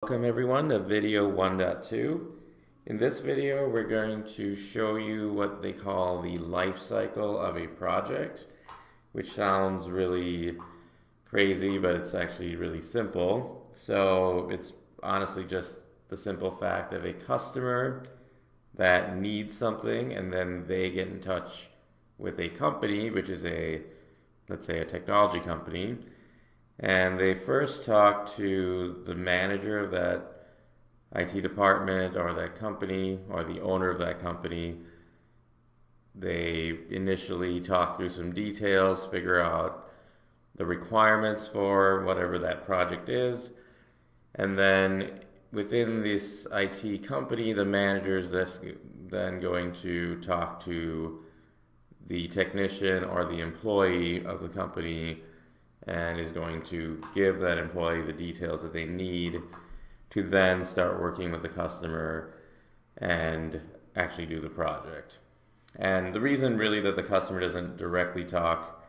Welcome everyone to video 1.2. In this video we're going to show you what they call the life cycle of a project, which sounds really crazy, but it's actually really simple. So it's honestly just the simple fact of a customer that needs something and then they get in touch with a company, which is let's say a technology company, and they first talk to the manager of that IT department or that company or the owner of that company. They initially talk through some details, figure out the requirements for whatever that project is, and then within this IT company, the manager is then going to talk to the technician or the employee of the company and is going to give that employee the details that they need to then start working with the customer and actually do the project. And the reason really that the customer doesn't directly talk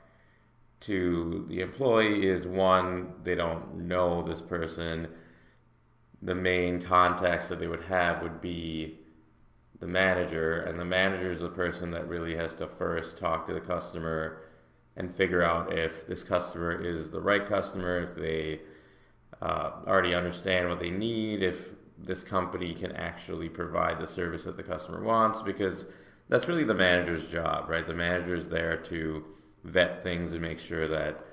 to the employee is, one, they don't know this person. The main context that they would have would be the manager, and the manager is the person that really has to first talk to the customer and figure out if this customer is the right customer, if they already understand what they need, if this company can actually provide the service that the customer wants, because that's really the manager's job, right? The manager is there to vet things and make sure that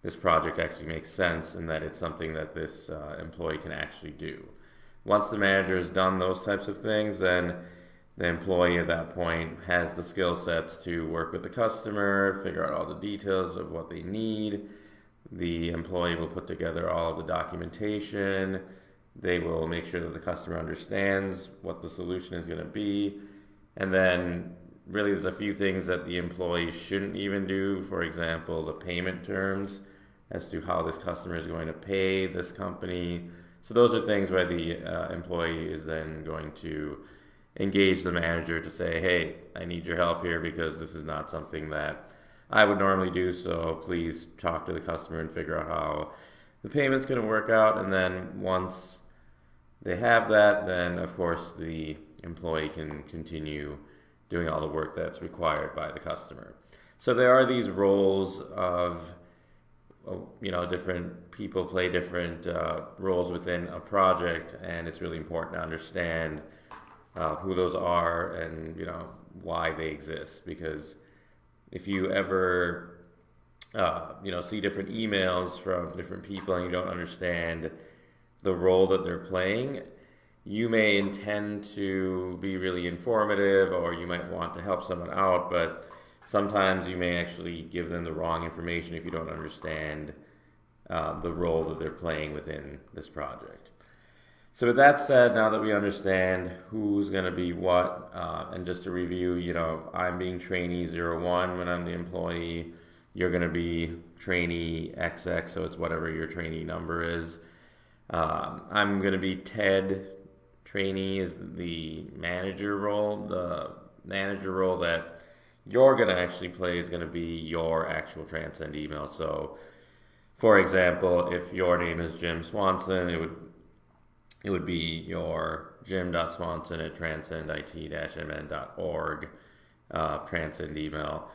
this project actually makes sense and that it's something that this employee can actually do. Once the manager has done those types of things, then the employee at that point has the skill sets to work with the customer, figure out all the details of what they need. The employee will put together all of the documentation. They will make sure that the customer understands what the solution is going to be. And then really there's a few things that the employee shouldn't even do. For example, the payment terms as to how this customer is going to pay this company. So those are things where the employee is then going to engage the manager to say, hey, I need your help here because this is not something that I would normally do, so please talk to the customer and figure out how the payment's going to work out. And then once they have that, then of course the employee can continue doing all the work that's required by the customer. So there are these roles of, different people play different roles within a project, and it's really important to understand who those are and why they exist. Because if you ever see different emails from different people and you don't understand the role that they're playing, you may intend to be really informative or you might want to help someone out, but sometimes you may actually give them the wrong information if you don't understand the role that they're playing within this project. So with that said, now that we understand who's going to be what, and just to review, I'm being trainee 01 when I'm the employee. You're going to be trainee XX, so it's whatever your trainee number is. I'm going to be Ted. Trainee is the manager role. The manager role that you're going to actually play is going to be your actual Transcend email. So, for example, if your name is Jim Swanson, it would be your jim.swanson@transcendit-mn.org Transcend email.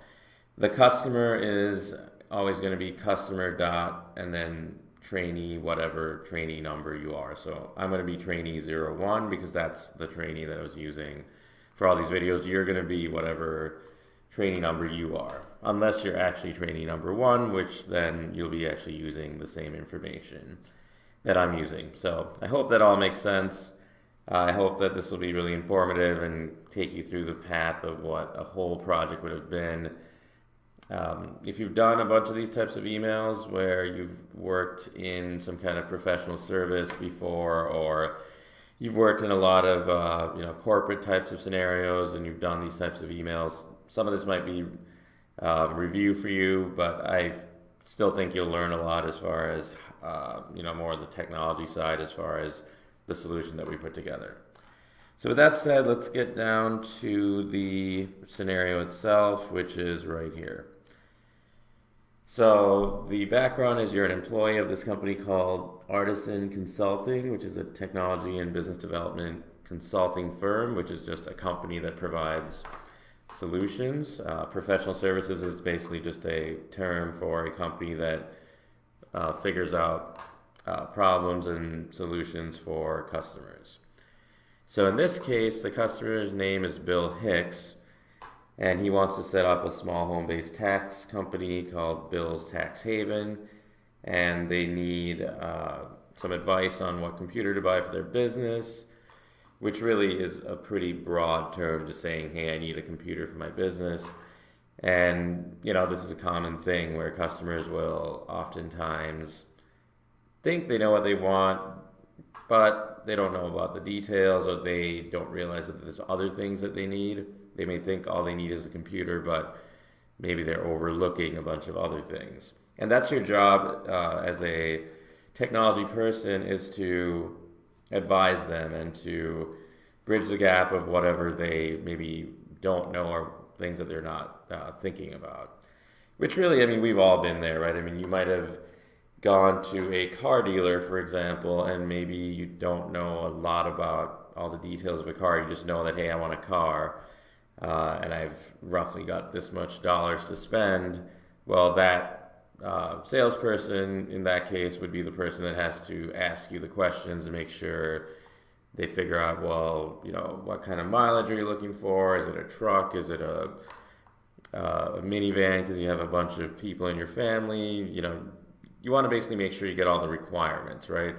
The customer is always going to be customer dot and then trainee, whatever trainee number you are. So I'm going to be trainee 01 because that's the trainee that I was using for all these videos. You're going to be whatever trainee number you are, unless you're actually trainee number 1, which then you'll be actually using the same information that I'm using. So I hope that all makes sense. I hope that this will be really informative and take you through the path of what a whole project would have been. If you've done a bunch of these types of emails where you've worked in some kind of professional service before, or you've worked in a lot of corporate types of scenarios and you've done these types of emails, some of this might be review for you, but I still think you'll learn a lot as far as more of the technology side as far as the solution that we put together. So with that said, let's get down to the scenario itself, which is right here. So the background is you're an employee of this company called Artisan Consulting, which is a technology and business development consulting firm, which is just a company that provides solutions. Professional services is basically just a term for a company that figures out problems and solutions for customers. So in this case, the customer's name is Bill Hicks, and he wants to set up a small home-based tax company called Bill's Tax Haven, and they need some advice on what computer to buy for their business, which really is a pretty broad term, just saying, hey, I need a computer for my business. And, this is a common thing where customers will oftentimes think they know what they want, but they don't know about the details, or they don't realize that there's other things that they need. They may think all they need is a computer, but maybe they're overlooking a bunch of other things. And that's your job as a technology person, is to advise them and to bridge the gap of whatever they maybe don't know or things that they're not thinking about. Which really, we've all been there, right? You might have gone to a car dealer, for example, and maybe you don't know a lot about all the details of a car. You just know that, hey, I want a car. And I've roughly got this much dollars to spend. Well, that salesperson in that case would be the person that has to ask you the questions and make sure they figure out, well, what kind of mileage are you looking for? Is it a truck? Is it a minivan because you have a bunch of people in your family? You want to basically make sure you get all the requirements, right?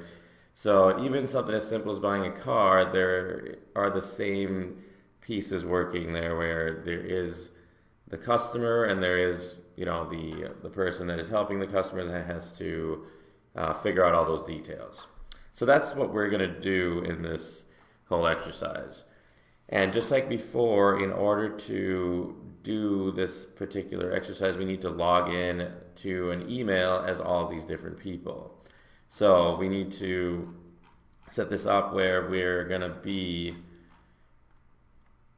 So even something as simple as buying a car, there are the same pieces working there, where there is the customer and there is the person that is helping the customer that has to figure out all those details. So that's what we're going to do in this whole exercise. And just like before, in order to do this particular exercise, we need to log in to an email as all of these different people. So we need to set this up where we're going to be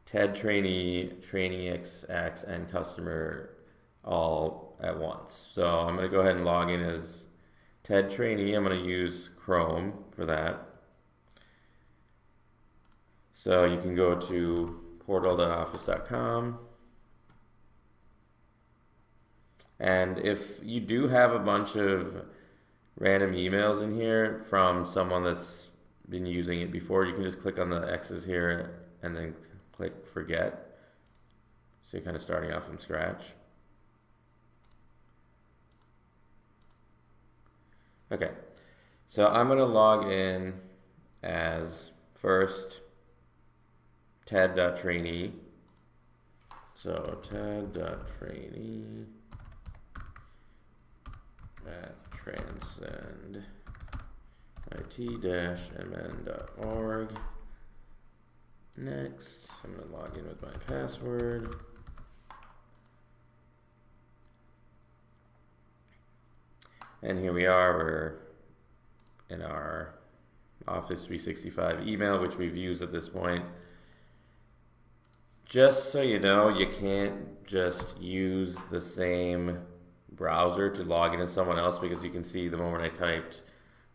TED trainee, trainee XX, and customer all at once. So I'm going to go ahead and log in as TED trainee. I'm going to use Chrome for that. So you can go to portal.office.com. And if you do have a bunch of random emails in here from someone that's been using it before, you can just click on the X's here and then click forget. So you're kind of starting off from scratch. Okay, so I'm going to log in as first TED.trainee. So TED.trainee at transcendit-mn.org. Next, I'm going to log in with my password. And here we are, we're in our Office 365 email, which we've used at this point. Just so you know, you can't just use the same browser to log in as someone else, because you can see the moment I typed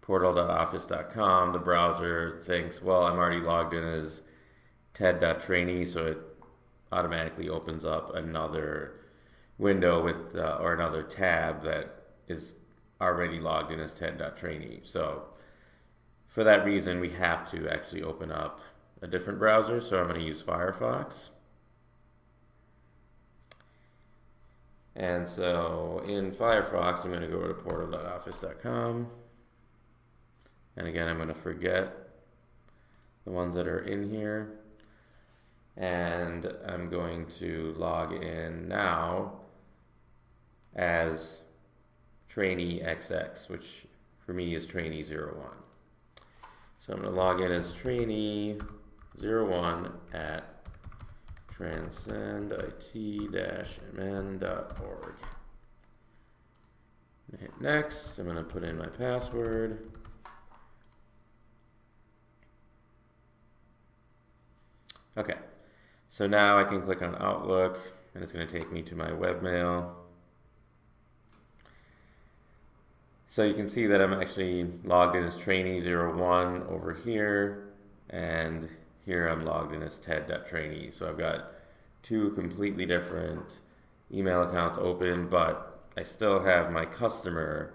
portal.office.com, the browser thinks, well, I'm already logged in as TED.trainee, so it automatically opens up another window with or another tab that is already logged in as TED.trainee. So for that reason, we have to actually open up a different browser. So I'm going to use Firefox. And so in Firefox, I'm going to go to portal.office.com. And again, I'm going to forget the ones that are in here. And I'm going to log in now as trainee XX, which for me is trainee 01. So I'm going to log in as trainee 01 at transcendit-mn.org. Hit next. I'm going to put in my password. Okay, so now I can click on Outlook, and it's going to take me to my webmail. So you can see that I'm actually logged in as trainee01 over here, and here I'm logged in as ted.trainee. So I've got two completely different email accounts open, but I still have my customer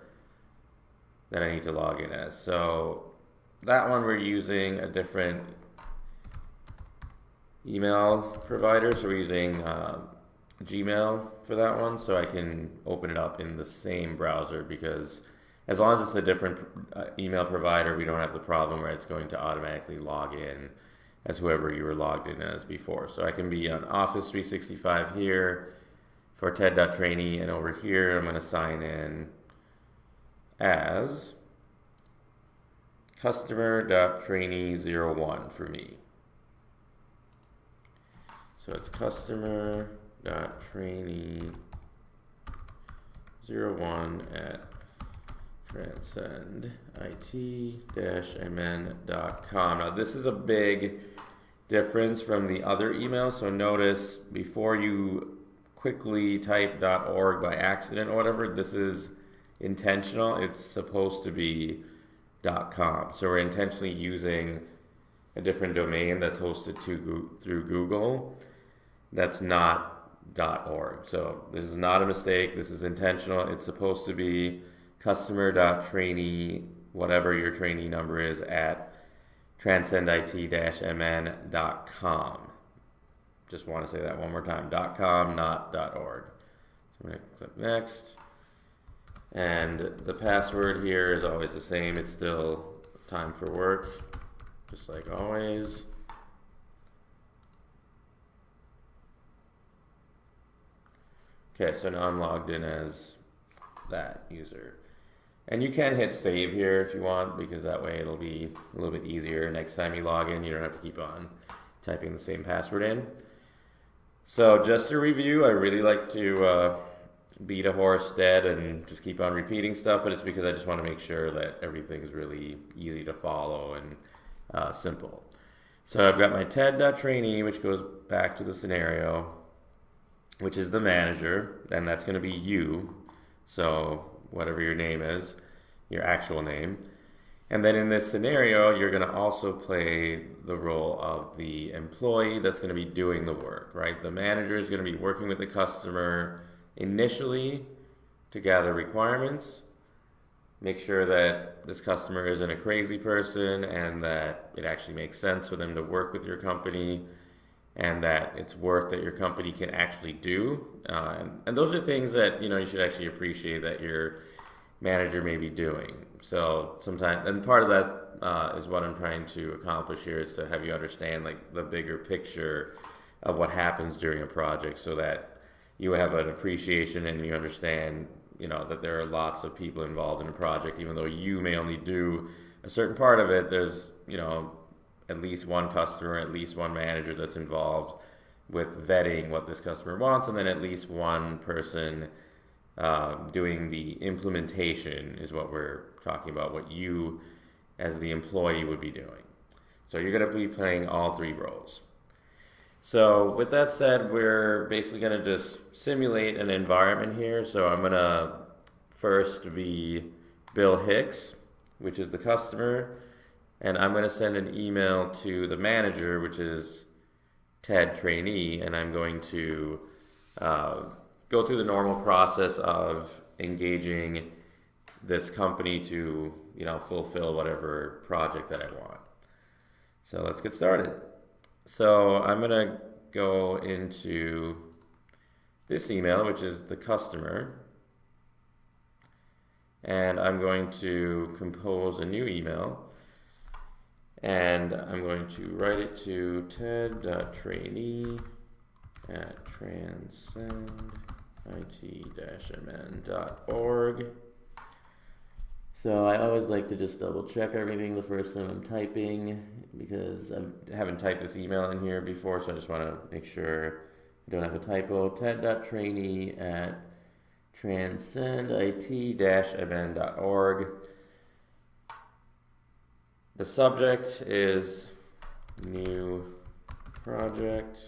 that I need to log in as. So that one we're using a different email provider, so we're using Gmail for that one, so I can open it up in the same browser, because as long as it's a different email provider, we don't have the problem where it's going to automatically log in as whoever you were logged in as before. So I can be on Office 365 here for ted.trainee, and over here I'm going to sign in as customer.trainee01 for me. So it's customer.trainee01 at transcendit-mn.com. Now this is a big difference from the other email, so notice before you quickly type .org by accident or whatever, this is intentional. It's supposed to be .com. So we're intentionally using a different domain that's hosted through Google that's not .org. So this is not a mistake. This is intentional. It's supposed to be customer.trainee, whatever your trainee number is, at transcendit-mn.com. Just want to say that one more time. .com, not .org. So I'm going to click next. And the password here is always the same. It's still time for work, just like always. Okay, so now I'm logged in as that user. And you can hit save here if you want, because that way it'll be a little bit easier. Next time you log in, you don't have to keep on typing the same password in. So just to review, I really like to beat a horse dead and just keep on repeating stuff, but it's because I just want to make sure that everything's really easy to follow and simple. So I've got my ted.trainee, which goes back to the scenario, which is the manager, and that's going to be you. So whatever your name is, your actual name. And then in this scenario, you're going to also play the role of the employee that's going to be doing the work, right? The manager is going to be working with the customer initially to gather requirements, make sure that this customer isn't a crazy person and that it actually makes sense for them to work with your company, and that it's work that your company can actually do. And those are things that you should actually appreciate that your manager may be doing. So sometimes, and part of that is what I'm trying to accomplish here, is to have you understand like the bigger picture of what happens during a project, so that you have an appreciation and you understand that there are lots of people involved in a project. Even though you may only do a certain part of it, there's at least one customer, at least one manager that's involved with vetting what this customer wants, and then at least one person doing the implementation is what we're talking about, what you as the employee would be doing. So you're going to be playing all three roles. So with that said, we're basically going to just simulate an environment here. So I'm going to first be Bill Hicks, which is the customer, and I'm going to send an email to the manager, which is Ted Trainee, and I'm going to go through the normal process of engaging this company to fulfill whatever project that I want. So let's get started. So I'm going to go into this email, which is the customer, and I'm going to compose a new email, and I'm going to write it to ted.trainee at transcendit-mn.org. So I always like to just double check everything the first time I'm typing, because I haven't typed this email in here before, so I just want to make sure I don't have a typo. ted.trainee at transcendit-mn.org. The subject is new project.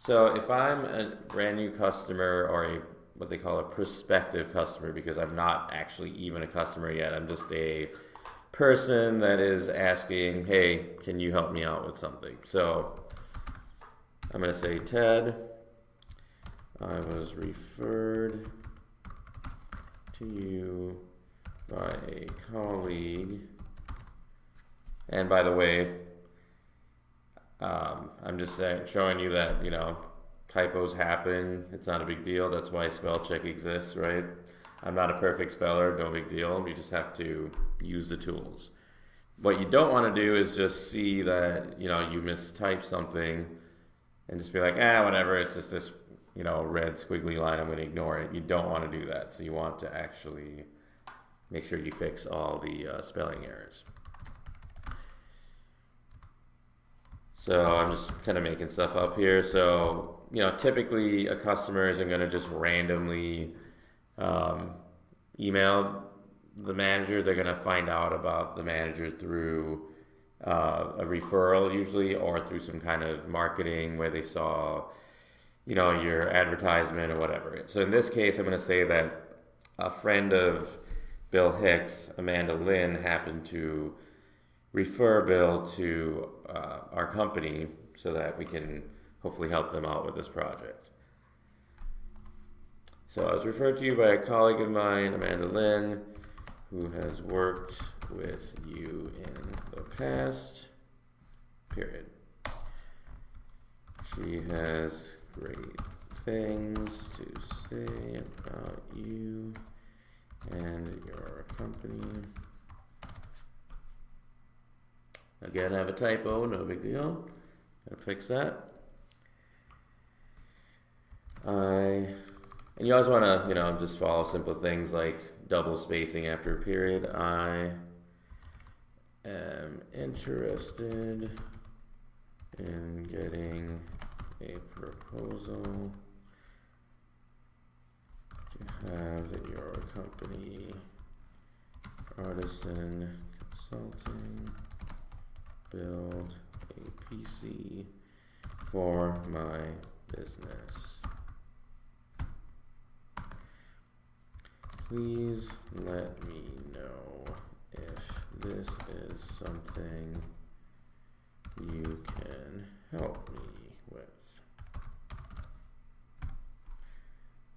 So if I'm a brand new customer or a what they call a prospective customer, because I'm not actually even a customer yet. I'm just a person that is asking, hey, can you help me out with something? So I'm going to say, Ted, I was referred to you by a colleague. And by the way, I'm just showing you that, typos happen. It's not a big deal. That's why spell check exists, right? I'm not a perfect speller, no big deal. You just have to use the tools. What you don't want to do is just see that, you mistype something and just be like, whatever, it's just this, red squiggly line, I'm going to ignore it. You don't want to do that. So you want to actually make sure you fix all the spelling errors. So I'm just kind of making stuff up here. So, typically a customer isn't going to just randomly email the manager. They're going to find out about the manager through a referral usually, or through some kind of marketing where they saw, your advertisement or whatever. So in this case, I'm going to say that a friend of Bill Hicks, Amanda Lynn, happened to refer Bill to our company so that we can hopefully help them out with this project. So I was referred to you by a colleague of mine, Amanda Lynn, who has worked with you in the past, period. She has great things to say about you and your company. Again, I have a typo, no big deal. Gotta fix that. And you always want to, just follow simple things like double spacing after a period. I am interested in getting a proposal to have your company, Artisan Consulting, build a PC for my business. Please let me know if this is something you can help me with.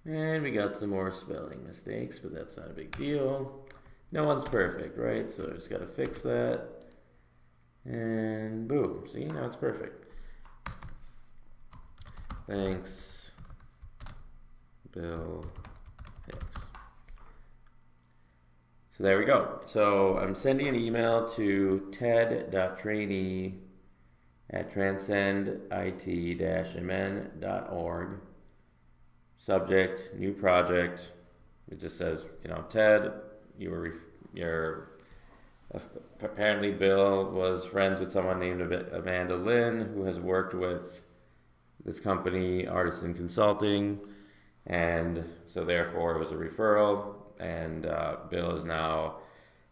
And we got some more spelling mistakes, but that's not a big deal. No one's perfect, right? So I just got to fix that. And boom, see, now it's perfect. Thanks, Bill Hicks. So there we go. So I'm sending an email to ted.trainee@transcendit-mn.org. Subject, new project. It just says, Ted, apparently Bill was friends with someone named Amanda Lynn, who has worked with this company, Artisan Consulting, and so therefore it was a referral, and Bill is now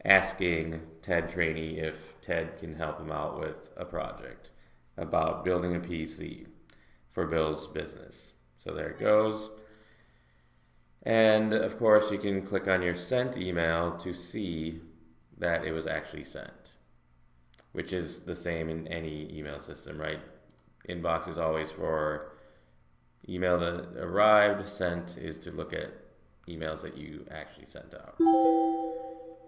asking Ted Trainee if Ted can help him out with a project about building a PC for Bill's business. So there it goes. And of course you can click on your sent email to see that it was actually sent, which is the same in any email system, right? Inbox is always for email that arrived. Sent is to look at emails that you actually sent out.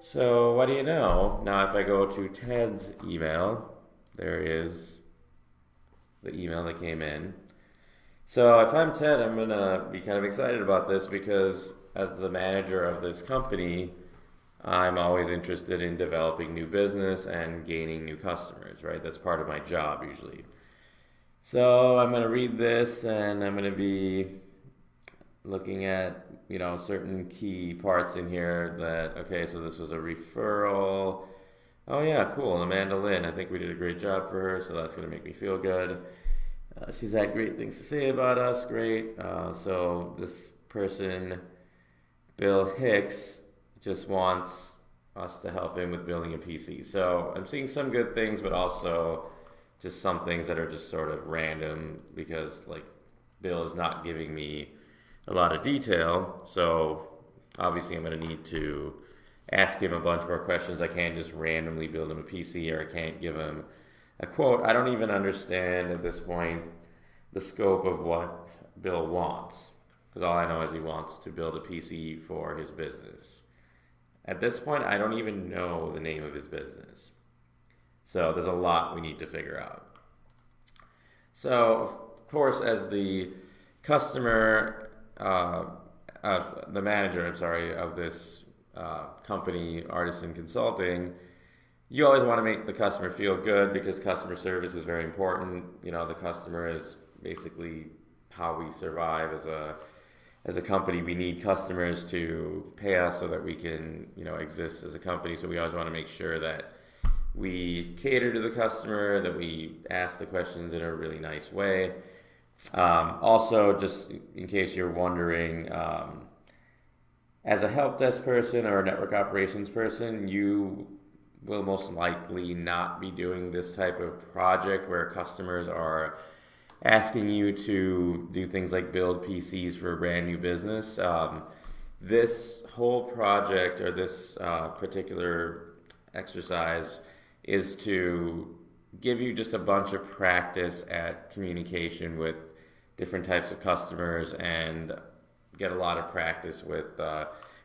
So what do you know? Now if I go to Ted's email, there is the email that came in. So if I'm Ted, I'm going to be kind of excited about this, because as the manager of this company, I'm always interested in developing new business and gaining new customers, right? That's part of my job usually. So I'm going to read this, and I'm going to be looking at, certain key parts in here that, okay, so this was a referral. Oh yeah, cool, Amanda Lynn, I think we did a great job for her, so that's going to make me feel good. She's had great things to say about us, great. So this person, Bill Hicks, just wants us to help him with building a PC. So I'm seeing some good things, but also just some things that are just sort of random, because like Bill is not giving me a lot of detail. So obviously I'm going to need to ask him a bunch more questions. I can't just randomly build him a PC, or I can't give him a quote. I don't even understand at this point the scope of what Bill wants, because all I know is he wants to build a PC for his business. At this point, I don't even know the name of his business. So there's a lot we need to figure out. So, of course, as the customer, the manager, of this company, Artisan Consulting, you always want to make the customer feel good, because customer service is very important. You know, the customer is basically how we survive as a company. We need customers to pay us so that we can, exist as a company. So we always want to make sure that we cater to the customer, that we ask the questions in a really nice way. Also, just in case you're wondering, as a help desk person or a network operations person, you will most likely not be doing this type of project where customers are asking you to do things like build PCs for a brand new business. This whole project, or this particular exercise, is to give you just a bunch of practice at communication with different types of customers, and get a lot of practice with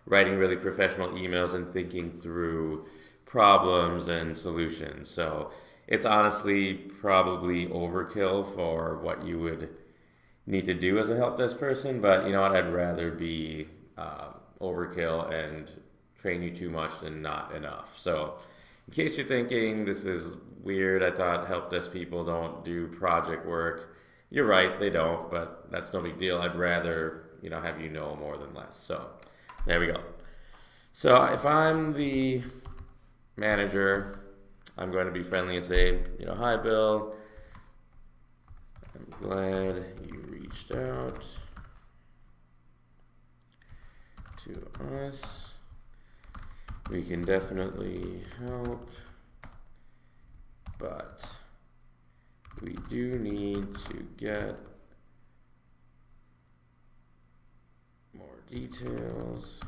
writing really professional emails and thinking through problems and solutions. So it's honestly probably overkill for what you would need to do as a help desk person, but you know what, I'd rather be overkill and train you too much than not enough. So in case you're thinking this is weird, I thought help desk people don't do project work. You're right, they don't, but that's no big deal. I'd rather, have you know more than less. So there we go. So if I'm the manager, I'm going to be friendly and say, hi Bill, I'm glad you reached out to us. We can definitely help, but we do need to get more details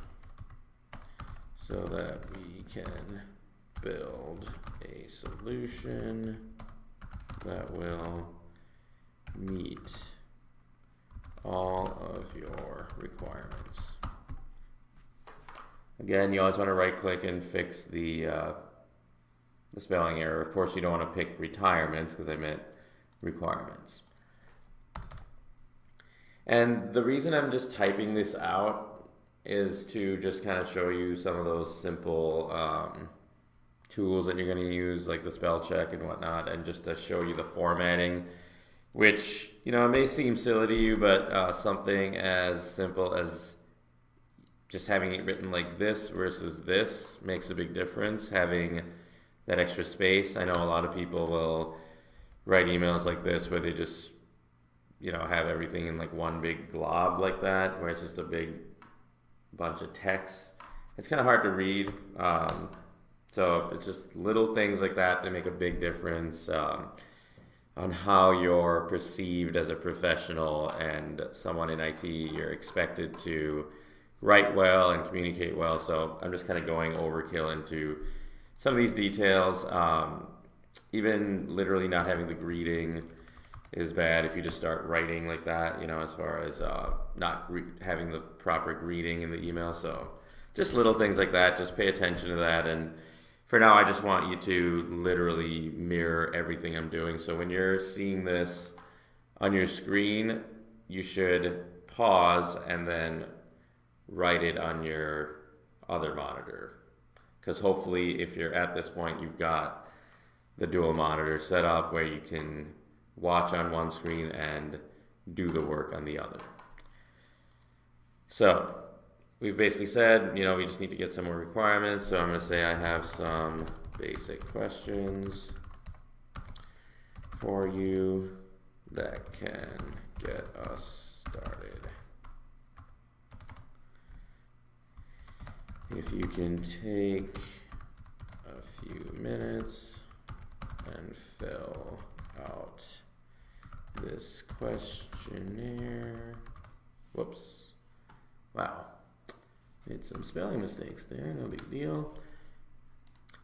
so that we can build a solution that will meet all of your requirements. Again, you always want to right click and fix the spelling error. Of course, you don't want to pick retirements, because I meant requirements. And the reason I'm just typing this out is to just kind of show you some of those simple tools that you're going to use, like the spell check and whatnot, and just to show you the formatting, which, it may seem silly to you, but something as simple as just having it written like this versus this makes a big difference. Having that extra space. I know a lot of people will write emails like this where they just, have everything in like one big glob like that, where it's just a big bunch of text. It's kind of hard to read. So it's just little things like that that make a big difference on how you're perceived as a professional and someone in IT. You're expected to write well and communicate well. So I'm just kind of going overkill into some of these details. Even literally not having the greeting is bad if you just start writing like that, as far as not having the proper greeting in the email. So just little things like that, just pay attention to that. And for now, I just want you to literally mirror everything I'm doing. So when you're seeing this on your screen, you should pause and then write it on your other monitor. Because hopefully, if you're at this point, you've got the dual monitor set up where you can watch on one screen and do the work on the other. So we've basically said, we just need to get some more requirements. So I'm going to say I have some basic questions for you that can get us started. If you can take a few minutes and fill out this questionnaire. Whoops, Wow, made some spelling mistakes there, no big deal.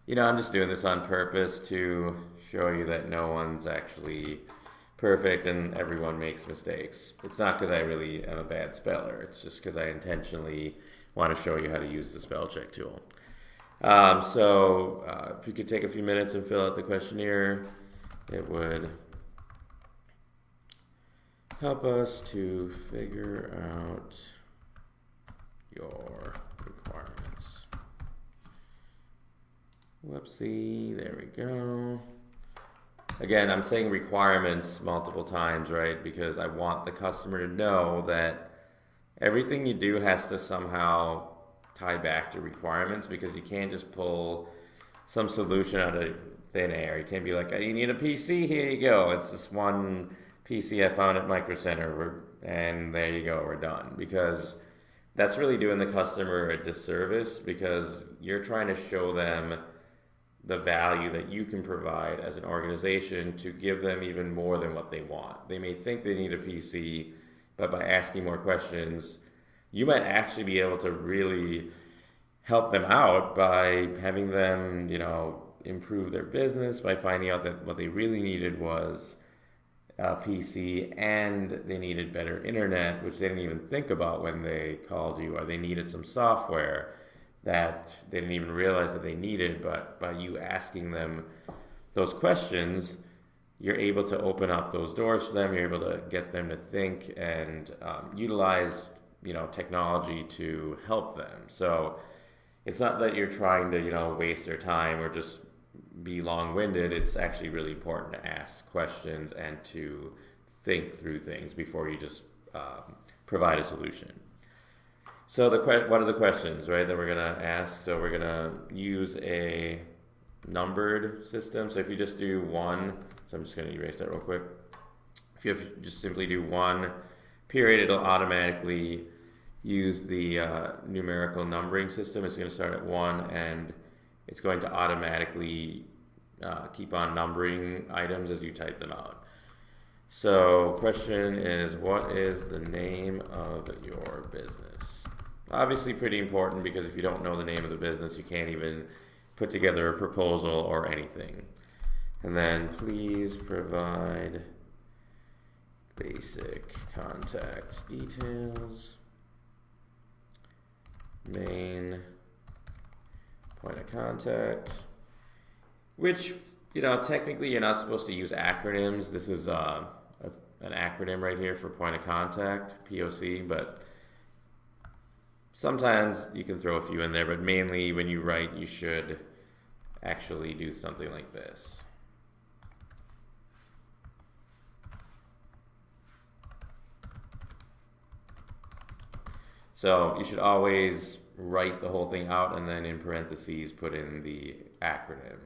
You know, I'm just doing this on purpose to show you that no one's actually perfect and everyone makes mistakes. It's not because I really am a bad speller, it's just because I intentionally want to show you how to use the spell check tool. If you could take a few minutes and fill out the questionnaire, it would help us to figure out your requirements. Whoopsie, there we go. Again, I'm saying requirements multiple times, right? Because I want the customer to know that everything you do has to somehow tie back to requirements, because you can't just pull some solution out of thin air. You can't be like, oh, you need a PC, here you go. It's this one PC I found at Micro Center, and there you go, we're done. Because that's really doing the customer a disservice, because you're trying to show them the value that you can provide as an organization to give them even more than what they want. They may think they need a PC, but by asking more questions, you might actually be able to really help them out by having them, improve their business, by finding out that what they really needed was a PC and they needed better internet, which they didn't even think about when they called you, or they needed some software that they didn't even realize that they needed. But by you asking them those questions, you're able to open up those doors for them. You're able to get them to think and utilize, technology to help them. So it's not that you're trying to, waste their time or just be long-winded. It's actually really important to ask questions and to think through things before you just provide a solution. So what are the questions, right, that we're going to ask? So we're going to use a numbered system. So if you just do one, so I'm just going to erase that real quick. If you just simply do one period, it'll automatically use the numerical numbering system. It's going to start at 1, and it's going to automatically keep on numbering items as you type them out. So question is, what is the name of your business? Obviously pretty important, because if you don't know the name of the business, you can't even put together a proposal or anything. And then please provide basic contact details, main point of contact, which, technically you're not supposed to use acronyms. This is an acronym right here for point of contact, POC, but sometimes you can throw a few in there, but mainly when you write, you should actually do something like this. So you should always write the whole thing out and then in parentheses put in the acronym.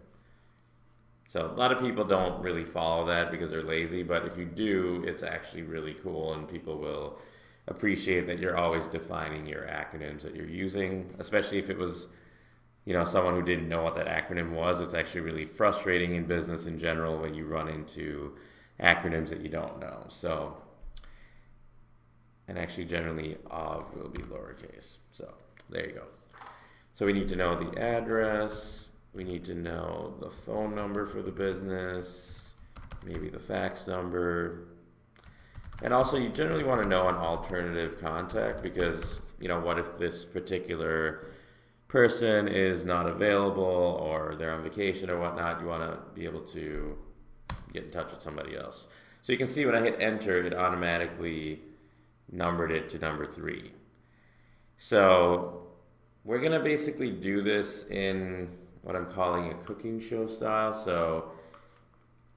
So a lot of people don't really follow that because they're lazy, but if you do, it's actually really cool, and people will appreciate that you're always defining your acronyms that you're using, especially if it was, someone who didn't know what that acronym was. It's actually really frustrating in business in general when you run into acronyms that you don't know. So, and actually generally OV will be lowercase. So there you go. So we need to know the address, we need to know the phone number for the business, maybe the fax number. And also you generally want to know an alternative contact, because, what if this particular person is not available or they're on vacation or whatnot? You want to be able to get in touch with somebody else. So you can see when I hit enter, it automatically numbered it to number 3. So we're going to basically do this in what I'm calling a cooking show style. So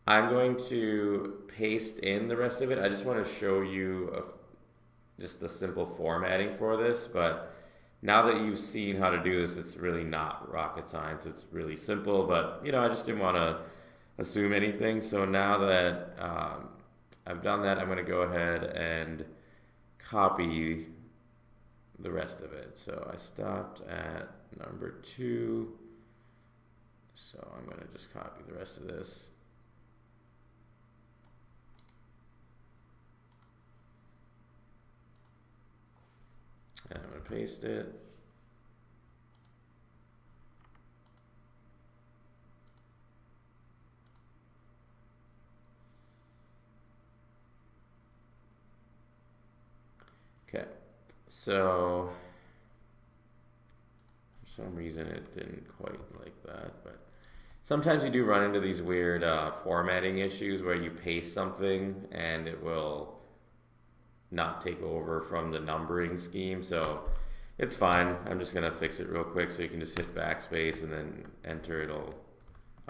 I'm going to paste in the rest of it. I just want to show you just the simple formatting for this, but now that you've seen how to do this, it's really not rocket science. It's really simple, but I just didn't want to assume anything. So now that I've done that, I'm going to go ahead and copy the rest of it. So I stopped at number 2. So I'm going to just copy the rest of this. And I'm going to paste it. Okay, so for some reason it didn't quite like that, but sometimes you do run into these weird formatting issues where you paste something and it will not take over from the numbering scheme, so it's fine. I'm just gonna fix it real quick so you can just hit backspace and then enter. It'll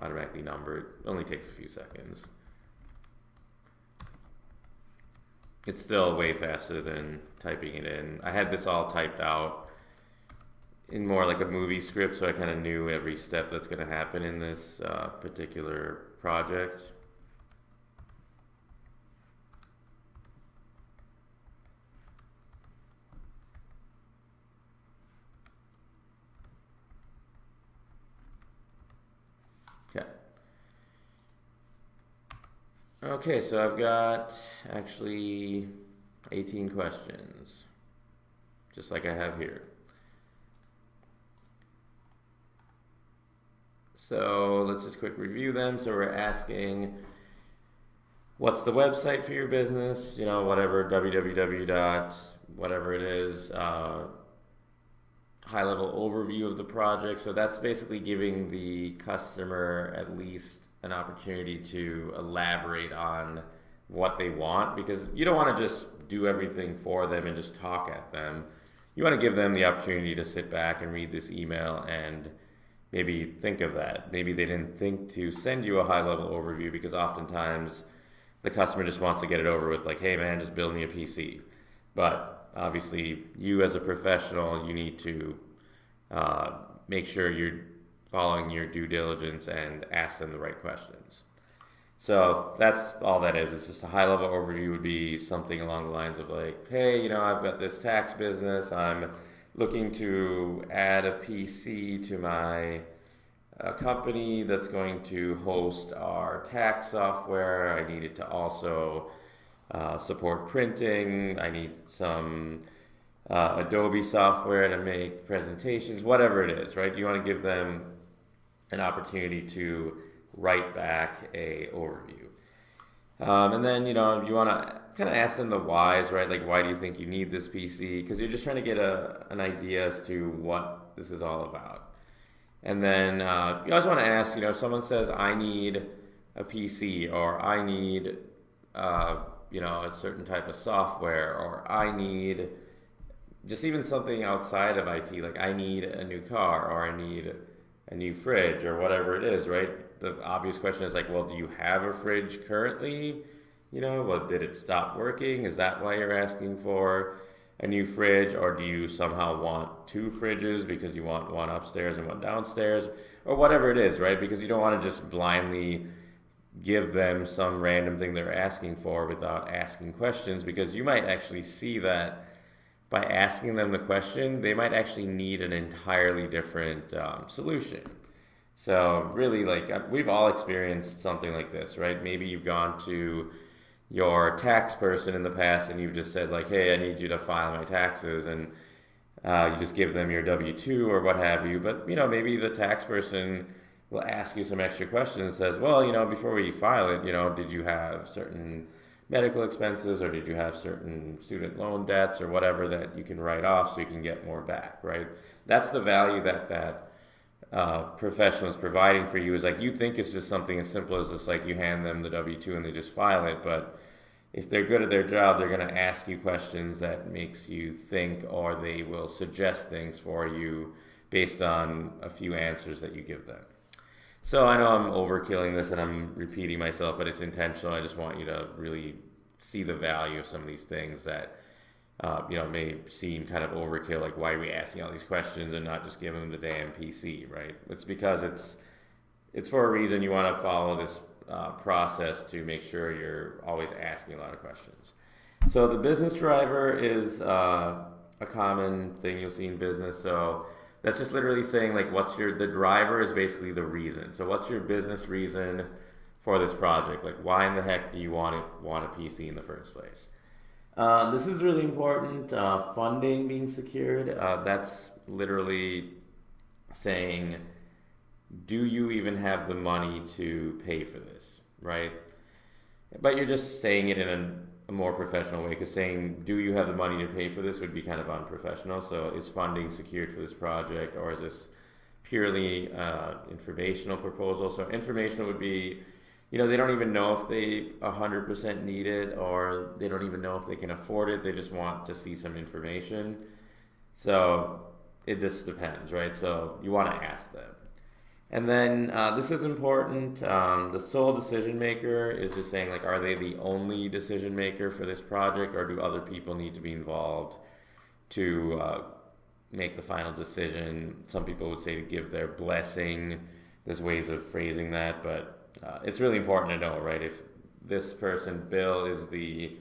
automatically number. It only takes a few seconds. It's still way faster than typing it in. I had this all typed out in more like a movie script, so I kind of knew every step that's going to happen in this particular project. Okay, so I've got actually 18 questions, just like I have here. So let's just quick review them. So we're asking, what's the website for your business? You know, whatever, www dot whatever it is, high level overview of the project. So that's basically giving the customer at least an opportunity to elaborate on what they want, because you don't want to just do everything for them and just talk at them. You want to give them the opportunity to sit back and read this email and maybe think of that. Maybe they didn't think to send you a high-level overview because oftentimes the customer just wants to get it over with, like, hey man, just build me a PC. But obviously you as a professional, you need to make sure you're following your due diligence and ask them the right questions. So that's all that is. It's just a high-level overview. Would be something along the lines of like, hey, you know, I've got this tax business. I'm looking to add a PC to my company that's going to host our tax software. I need it to also support printing. I need some Adobe software to make presentations, whatever it is, right? You want to give them an opportunity to write back a overview. And then, you know, you want to kind of ask them the whys, right? Like, why do you think you need this PC? Because you're just trying to get an idea as to what this is all about. And then you always want to ask, you know, if someone says, I need a PC, or I need, you know, a certain type of software, or I need just even something outside of IT, like I need a new car, or I need a new fridge, or whatever it is, right? The obvious question is like, well, do you have a fridge currently? You know, well, did it stop working? Is that why you're asking for a new fridge? Or do you somehow want two fridges because you want one upstairs and one downstairs, or whatever it is, right? Because you don't want to just blindly give them some random thing they're asking for without asking questions, because you might actually see that by asking them the question, they might actually need an entirely different solution. So really, like, we've all experienced something like this, right? Maybe you've gone to your tax person in the past and you've just said like, hey, I need you to file my taxes, and you just give them your W-2 or what have you. But, you know, maybe the tax person will ask you some extra questions and says, well, you know, before we file it, you know, did you have certain medical expenses, or did you have certain student loan debts or whatever that you can write off so you can get more back, right? That's the value that professional is providing for you. Is like, you think it's just something as simple as just like you hand them the W-2 and they just file it, but if they're good at their job, they're going to ask you questions that makes you think, or they will suggest things for you based on a few answers that you give them. So I know I'm overkilling this and I'm repeating myself, but it's intentional. I just want you to really see the value of some of these things that you know, may seem kind of overkill. Like, why are we asking all these questions and not just giving them the damn PC, right? It's because it's for a reason. You want to follow this process to make sure you're always asking a lot of questions. So the business driver is a common thing you'll see in business. So that's just literally saying like, the driver is basically the reason. So what's your business reason for this project? Like, why in the heck do you want a PC in the first place? This is really important. Funding being secured. That's literally saying, do you even have the money to pay for this, right? But you're just saying it in a more professional way, because saying, do you have the money to pay for this would be kind of unprofessional. So is funding secured for this project, or is this purely informational proposal? So informational would be, they don't even know if they 100% need it, or they don't even know if they can afford it. They just want to see some information. So it just depends, right? So you want to ask them. And then this is important. The sole decision maker is just saying, like, are they the only decision maker for this project, or do other people need to be involved to make the final decision? Some people would say to give their blessing. There's ways of phrasing that, but it's really important to know, right? If this person, Bill, is the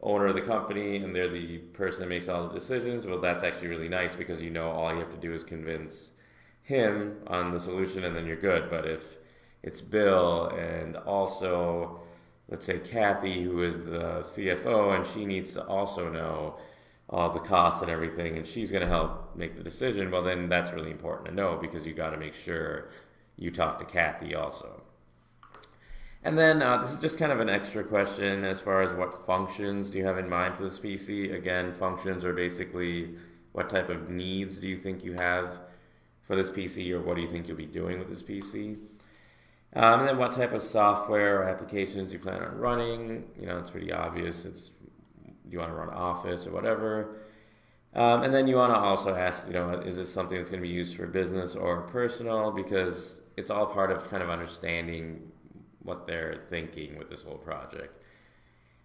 owner of the company and they're the person that makes all the decisions, well, that's actually really nice, because all you have to do is convince him on the solution, and then you're good. But if it's Bill and also, let's say, Kathy, who is the CFO, and she needs to also know all the costs and everything, and she's going to help make the decision, well, then that's really important to know, because you got to make sure you talk to Kathy also. And then this is just kind of an extra question as far as what functions do you have in mind for this PC. Again, functions are basically what type of needs do you think you have for this PC, or what do you think you'll be doing with this PC? And then what type of software or applications do you plan on running? It's pretty obvious. You want to run Office or whatever. And then you want to also ask, is this something that's going to be used for business or personal? Because it's all part of kind of understanding what they're thinking with this whole project.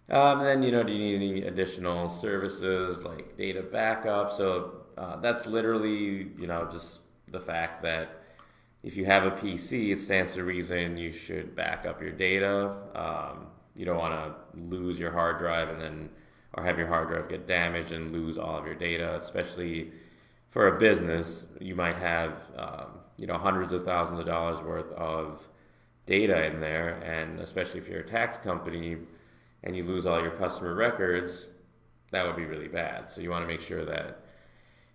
And then, do you need any additional services like data backup? So that's literally, just the fact that if you have a PC, it stands to reason you should back up your data. You don't want to lose your hard drive or have your hard drive get damaged and lose all of your data, especially for a business. You might have, hundreds of thousands of dollars worth of data in there, and especially if you're a tax company and you lose all your customer records, that would be really bad. So you want to make sure that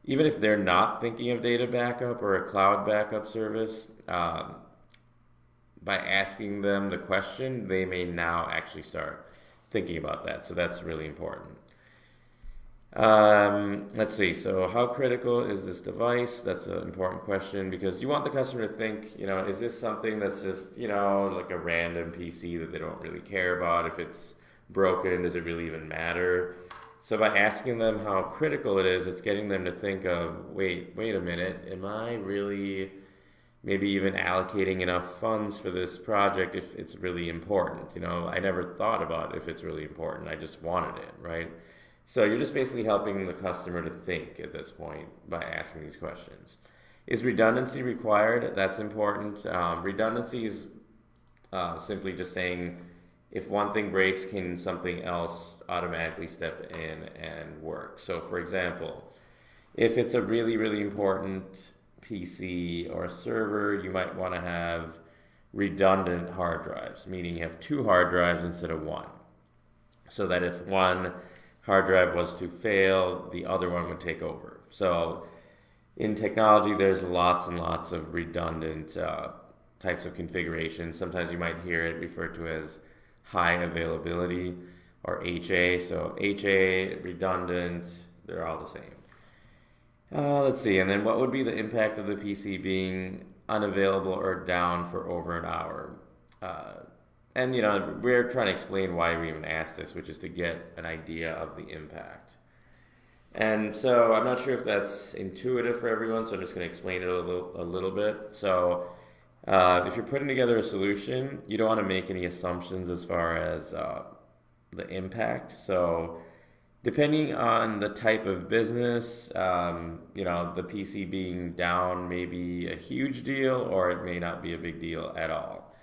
even if they're not thinking of data backup or a cloud backup service, by asking them the question, they may now actually start thinking about that. So that's really important. Let's see. So how critical is this device? That's an important question, because you want the customer to think, is this something that's just, like a random PC that they don't really care about? If it's broken, does it really even matter? So by asking them how critical it is, it's getting them to think of, wait a minute, am I really maybe even allocating enough funds for this project if it's really important? I never thought about if it's really important. I just wanted it, right? So you're just basically helping the customer to think at this point by asking these questions. Is redundancy required? That's important. Redundancy is simply just saying, if one thing breaks, can something else automatically step in and work? So for example, if it's a really, really important PC or server, you might want to have redundant hard drives, meaning you have two hard drives instead of one, so that if one hard drive was to fail, the other one would take over. So in technology, there's lots and lots of redundant types of configurations. Sometimes you might hear it referred to as high availability, or HA. So HA, redundant, they're all the same. Let's see, and then what would be the impact of the PC being unavailable or down for over an hour? And we're trying to explain why we even asked this, which is to get an idea of the impact. And so I'm not sure if that's intuitive for everyone, so I'm just going to explain it a little bit. So if you're putting together a solution, you don't want to make any assumptions as far as the impact. So depending on the type of business, the PC being down may be a huge deal, or it may not be a big deal at all.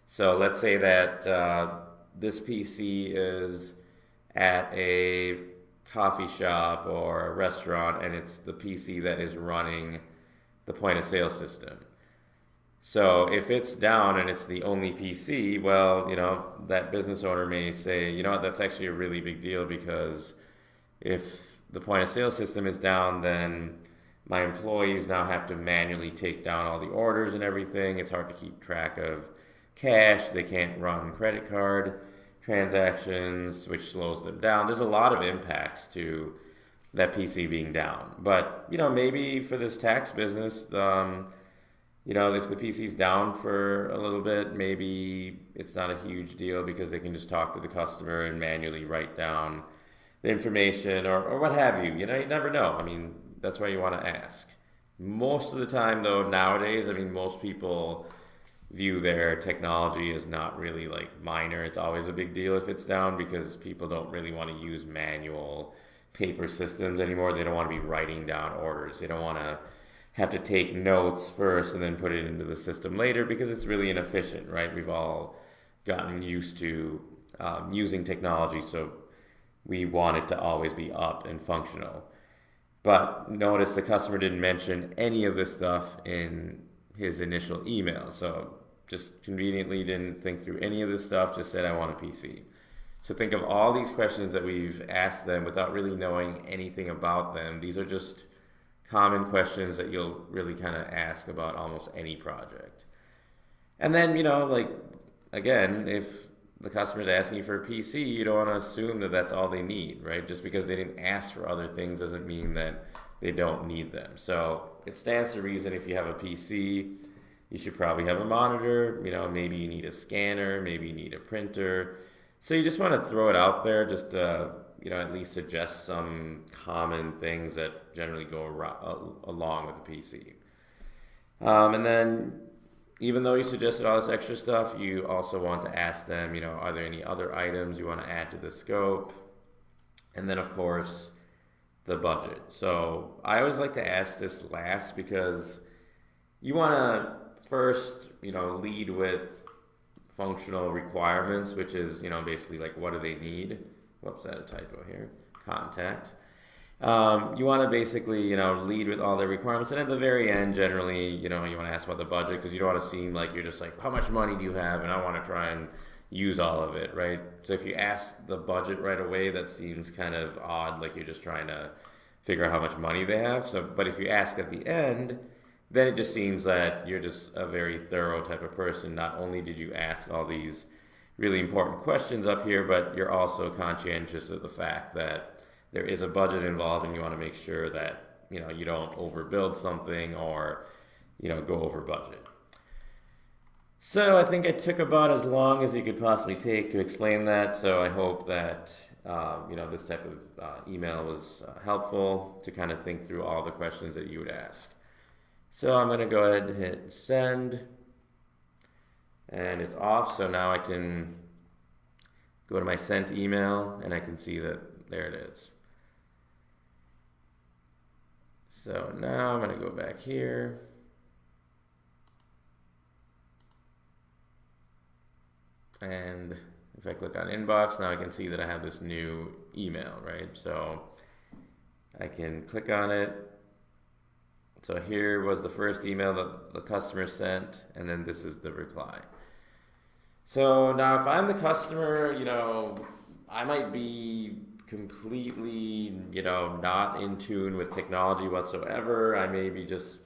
So let's say that this PC is at a coffee shop or a restaurant, and it's the PC that is running the point of sale system. So if it's down and it's the only PC, well, that business owner may say, you know what, that's actually a really big deal, because if the point of sale system is down, then my employees now have to manually take down all the orders and everything. It's hard to keep track of cash. They can't run credit card transactions, which slows them down. There's a lot of impacts to that PC being down. But, maybe for this tax business, if the PC's down for a little bit, maybe it's not a huge deal, because they can just talk to the customer and manually write down the information, or what have you. You never know. I mean, that's why you want to ask. Most of the time, though, nowadays, most people view their technology as not really like minor. It's always a big deal if it's down, because people don't really want to use manual paper systems anymore. They don't want to be writing down orders. They don't want to have to take notes first and then put it into the system later, because it's really inefficient, right? We've all gotten used to using technology, so we want it to always be up and functional. But notice the customer didn't mention any of this stuff in his initial email. So just conveniently didn't think through any of this stuff, just said, I want a PC. So think of all these questions that we've asked them without really knowing anything about them. These are just common questions that you'll really kind of ask about almost any project. And then, again, if the customer's asking you for a PC, you don't want to assume that that's all they need, right? Just because they didn't ask for other things doesn't mean that they don't need them. So it stands to reason, if you have a PC, you should probably have a monitor. Maybe you need a scanner, maybe you need a printer. So you just want to throw it out there, just to, at least suggest some common things that generally go along with a PC. And then, even though you suggested all this extra stuff, you also want to ask them, are there any other items you want to add to the scope? And then, of course, the budget. So I always like to ask this last, because you want to first, lead with functional requirements, which is, basically like, what do they need? Whoops, I had a typo here. Contact. You want to basically, lead with all their requirements, and at the very end, generally, you want to ask about the budget, because you don't want to seem like you're just like, how much money do you have, and I want to try and use all of it, right? So if you ask the budget right away, that seems kind of odd, like you're just trying to figure out how much money they have. So, but if you ask at the end, then it just seems that you're just a very thorough type of person. Not only did you ask all these really important questions up here, but you're also conscientious of the fact that there is a budget involved, and you want to make sure that you don't overbuild something, or go over budget. So I think I took about as long as you could possibly take to explain that. So I hope that this type of email was helpful to kind of think through all the questions that you would ask. So I'm going to go ahead and hit send, and it's off. So now I can go to my sent email, and I can see that there it is. So now I'm going to go back here. And if I click on inbox, now I can see that I have this new email, right? So I can click on it. So here was the first email that the customer sent, and then this is the reply. So now if I'm the customer, I might be completely, not in tune with technology whatsoever. I may be just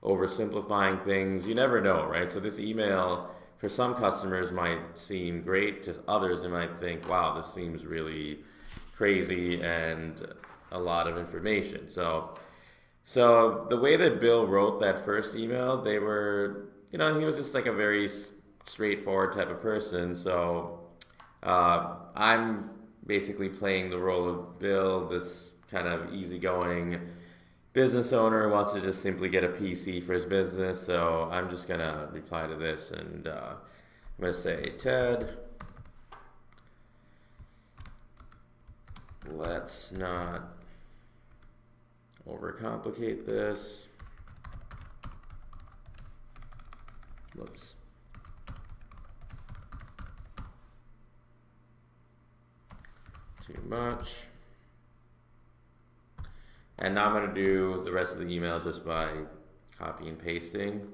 oversimplifying things. You never know, right? So this email, for some customers, might seem great. Just others, they might think, wow, this seems really crazy and a lot of information. So the way that Bill wrote that first email, they were, he was just like a very straightforward type of person. So I'm basically playing the role of Bill, this kind of easygoing business owner who wants to just simply get a PC for his business. So I'm just going to reply to this, and I'm going to say, Ted, let's not overcomplicate this. Whoops. Too much. And now I'm going to do the rest of the email just by copy and pasting.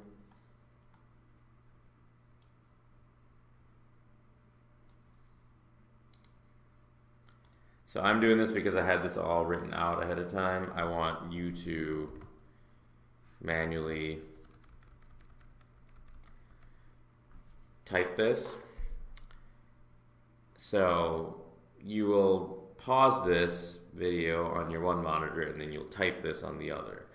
So I'm doing this because I had this all written out ahead of time. I want you to manually type this. So you will pause this video on your one monitor and then you'll type this on the other.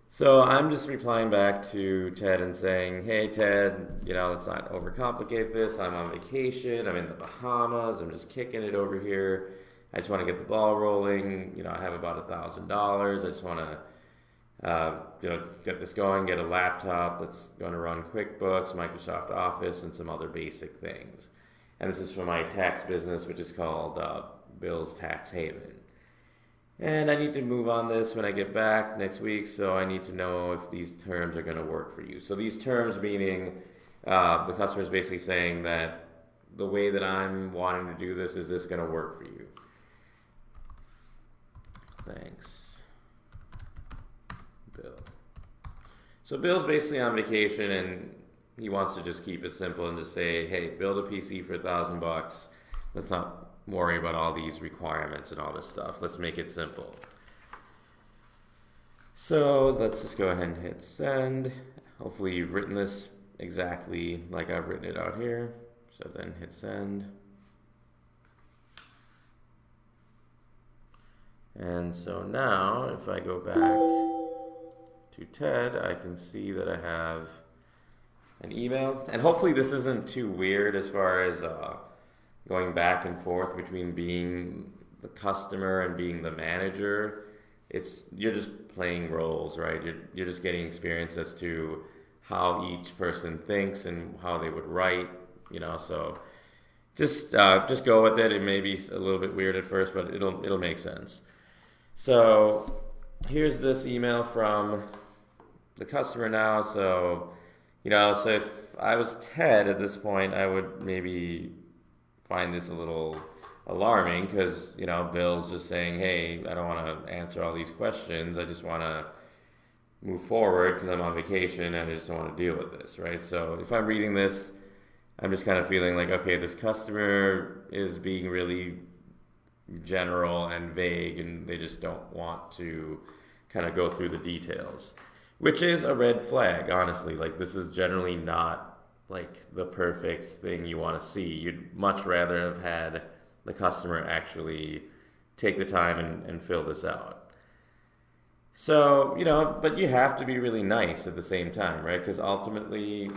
So I'm just replying back to Ted and saying, hey Ted, let's not overcomplicate this. I'm on vacation, I'm in the Bahamas, I'm just kicking it over here. I just want to get the ball rolling. I have about $1,000. I just want to get this going, get a laptop that's going to run QuickBooks, Microsoft Office, and some other basic things. And this is for my tax business, which is called Bill's Tax Haven. And I need to move on this when I get back next week, so I need to know if these terms are going to work for you. So these terms meaning the customer is basically saying that the way that I'm wanting to do this, is this going to work for you? Thanks, Bill. So Bill's basically on vacation and he wants to just keep it simple and just say, hey, build a PC for $1,000. Let's not worry about all these requirements and all this stuff. Let's make it simple. So let's just go ahead and hit send. Hopefully you've written this exactly like I've written it out here. So then hit send. And so now if I go back to Ted, I can see that I have an email. And hopefully this isn't too weird as far as going back and forth between being the customer and being the manager. You're just playing roles, right? You're just getting experience as to how each person thinks and how they would write, so just go with it. It may be a little bit weird at first, but it'll make sense. So here's this email from the customer now. So, so if I was Ted at this point, I would maybe find this a little alarming because, Bill's just saying, hey, I don't want to answer all these questions. I just want to move forward because I'm on vacation and I just don't want to deal with this, right? So if I'm reading this, I'm just kind of feeling like, okay, this customer is being really general and vague and they just don't want to kind of go through the details, which is a red flag, honestly. Like, this is generally not like the perfect thing you want to see. You'd much rather have had the customer actually take the time and fill this out. So, but you have to be really nice at the same time, right? Because ultimately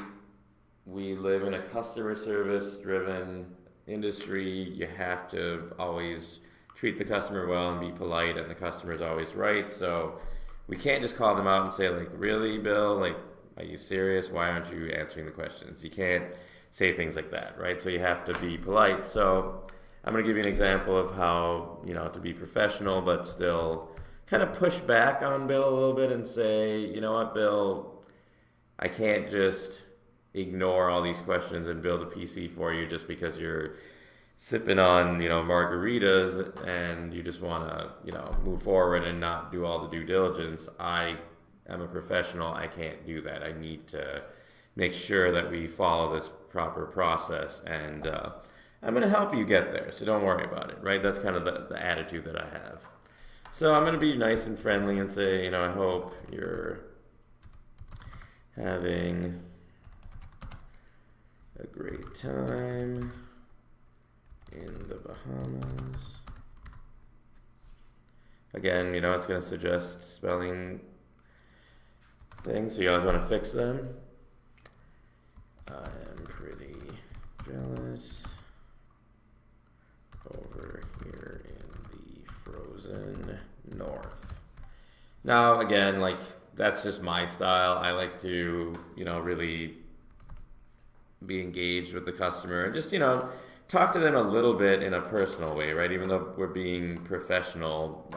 we live in a customer service driven industry. You have to always treat the customer well and be polite, and the customer's always right. So we can't just call them out and say, like, really, Bill? Like, are you serious? Why aren't you answering the questions? You can't say things like that, right? So you have to be polite. So I'm going to give you an example of how, to be professional, but still kind of push back on Bill a little bit and say, you know what, Bill, I can't just ignore all these questions and build a PC for you just because you're sipping on, margaritas and you just want to, move forward and not do all the due diligence. I am a professional. I can't do that. I need to make sure that we follow this proper process, and I'm going to help you get there, so don't worry about it, right? That's kind of the attitude that I have. So I'm going to be nice and friendly and say, I hope you're having a great time in the Bahamas. Again, it's going to suggest spelling things, so you always want to fix them. I am pretty jealous over here in the frozen north. Now, again, like, that's just my style. I like to, really be engaged with the customer and just, talk to them a little bit in a personal way, right? Even though we're being professional,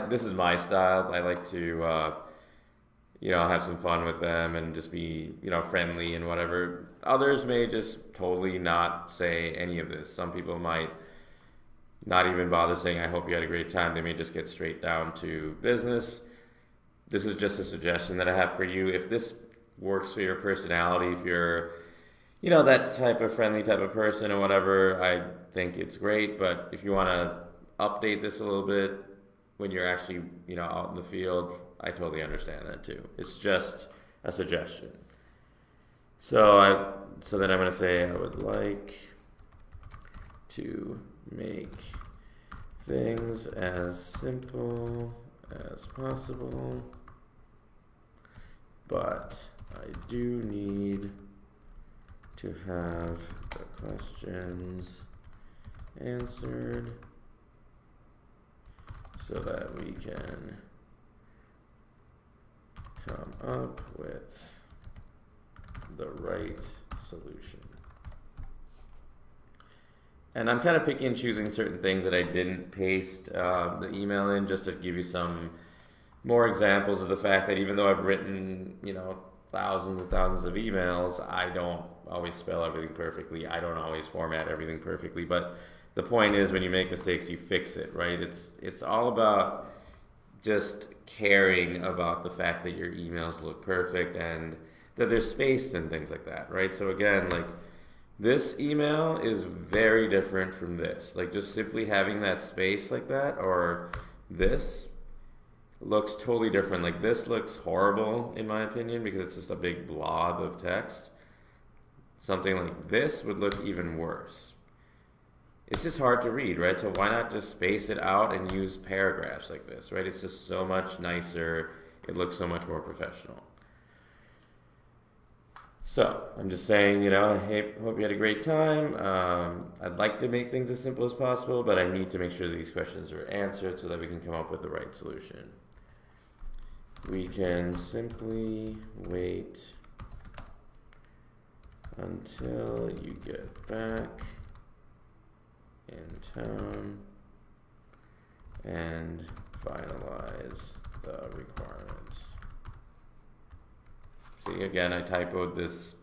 this is my style. I like to, have some fun with them and just be, friendly and whatever. Others may just totally not say any of this. Some people might not even bother saying, I hope you had a great time. They may just get straight down to business. This is just a suggestion that I have for you. If this works for your personality, if you're, that type of friendly type of person or whatever, think it's great, but if you want to update this a little bit when you're actually, out in the field, I totally understand that too. It's just a suggestion. So then I'm going to say I would like to make things as simple as possible, but I do need to have the questions answered so that we can come up with the right solution. And I'm kind of picking and choosing certain things that I didn't paste the email in, just to give you some more examples of the fact that even though I've written, thousands and thousands of emails, I don't always spell everything perfectly. I don't always format everything perfectly. But the point is, when you make mistakes, you fix it, right? It's all about just caring about the fact that your emails look perfect and that they're spaced and things like that, right? So again, like, this email is very different from this. Like, just simply having that space like that, or this looks totally different. Like, this looks horrible in my opinion because it's just a big blob of text. Something like this would look even worse. It's just hard to read, right? So why not just space it out and use paragraphs like this, right? It's just so much nicer. It looks so much more professional. So I'm just saying, hey, hope you had a great time. I'd like to make things as simple as possible, but I need to make sure these questions are answered so that we can come up with the right solution. We can simply wait until you get back in town and finalize the requirements. See, again, I typoed this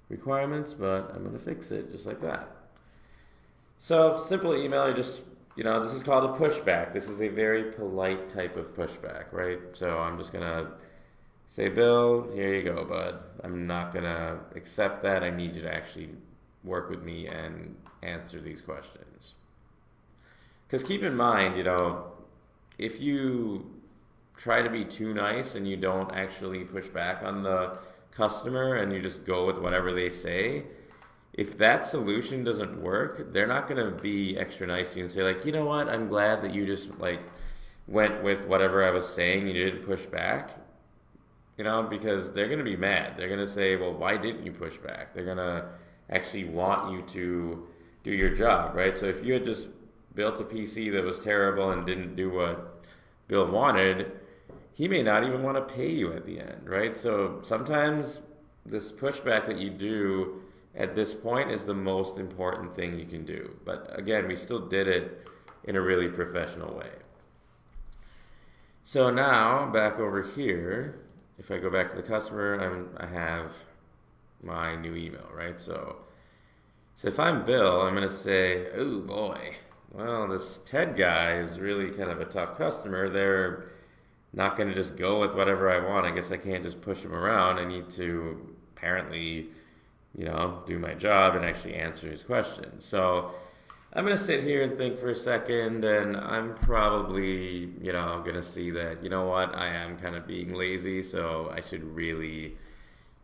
requirements, but I'm going to fix it just like that. So, simple email, I just, this is called a pushback. This is a very polite type of pushback, right? So I'm just going to say, Bill, here you go, bud. I'm not going to accept that. I need you to actually work with me and answer these questions. Because keep in mind, if you try to be too nice and you don't actually push back on the customer and you just go with whatever they say, if that solution doesn't work, they're not going to be extra nice to you and say, like, you know what, I'm glad that you just went with whatever I was saying, you didn't push back, because they're going to be mad. They're going to say, well, why didn't you push back? They're going to actually want you to do your job, right? So if you had just built a PC that was terrible and didn't do what Bill wanted, he may not even want to pay you at the end, right? So sometimes this pushback that you do at this point is the most important thing you can do. But again, we still did it in a really professional way. So now, back over here, if I go back to the customer, I have my new email, right? So if I'm Bill, I'm going to say, oh boy, well, this Ted guy is really kind of a tough customer. They're not going to just go with whatever I want. I guess I can't just push him around. I need to apparently, do my job and actually answer his questions. So I'm going to sit here and think for a second, and I'm probably, going to see that, I am kind of being lazy, so I should really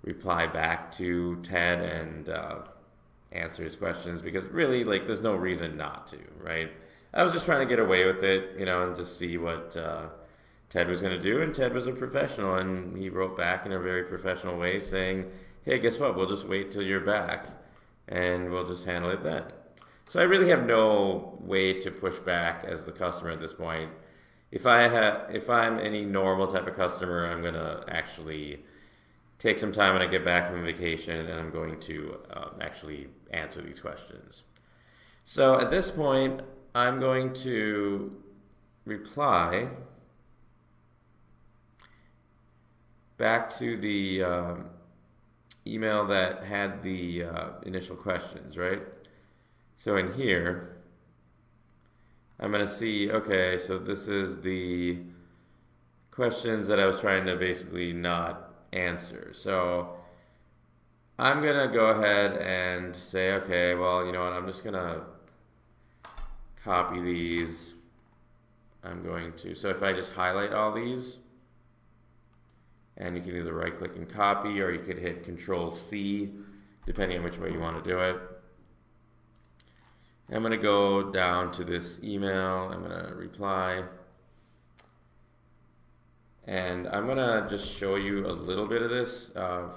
reply back to Ted and answer his questions, because really, there's no reason not to, right? I was just trying to get away with it, and just see what Ted was going to do, and Ted was a professional, and he wrote back in a very professional way saying, hey, guess what, we'll just wait till you're back, and we'll just handle it then. So I really have no way to push back as the customer at this point. If I'm any normal type of customer, I'm going to actually take some time when I get back from vacation, and I'm going to actually answer these questions. So at this point, I'm going to reply back to the email that had the initial questions, right? So in here, I'm going to see, okay, so this is the questions that I was trying to basically not answer. So I'm going to go ahead and say, okay, well, you know what, I'm just going to copy these. I'm going to, so if I just highlight all these, and you can either right click and copy, or you could hit Control C, depending on which way you want to do it. I'm going to go down to this email, I'm going to reply, and I'm going to just show you a little bit of this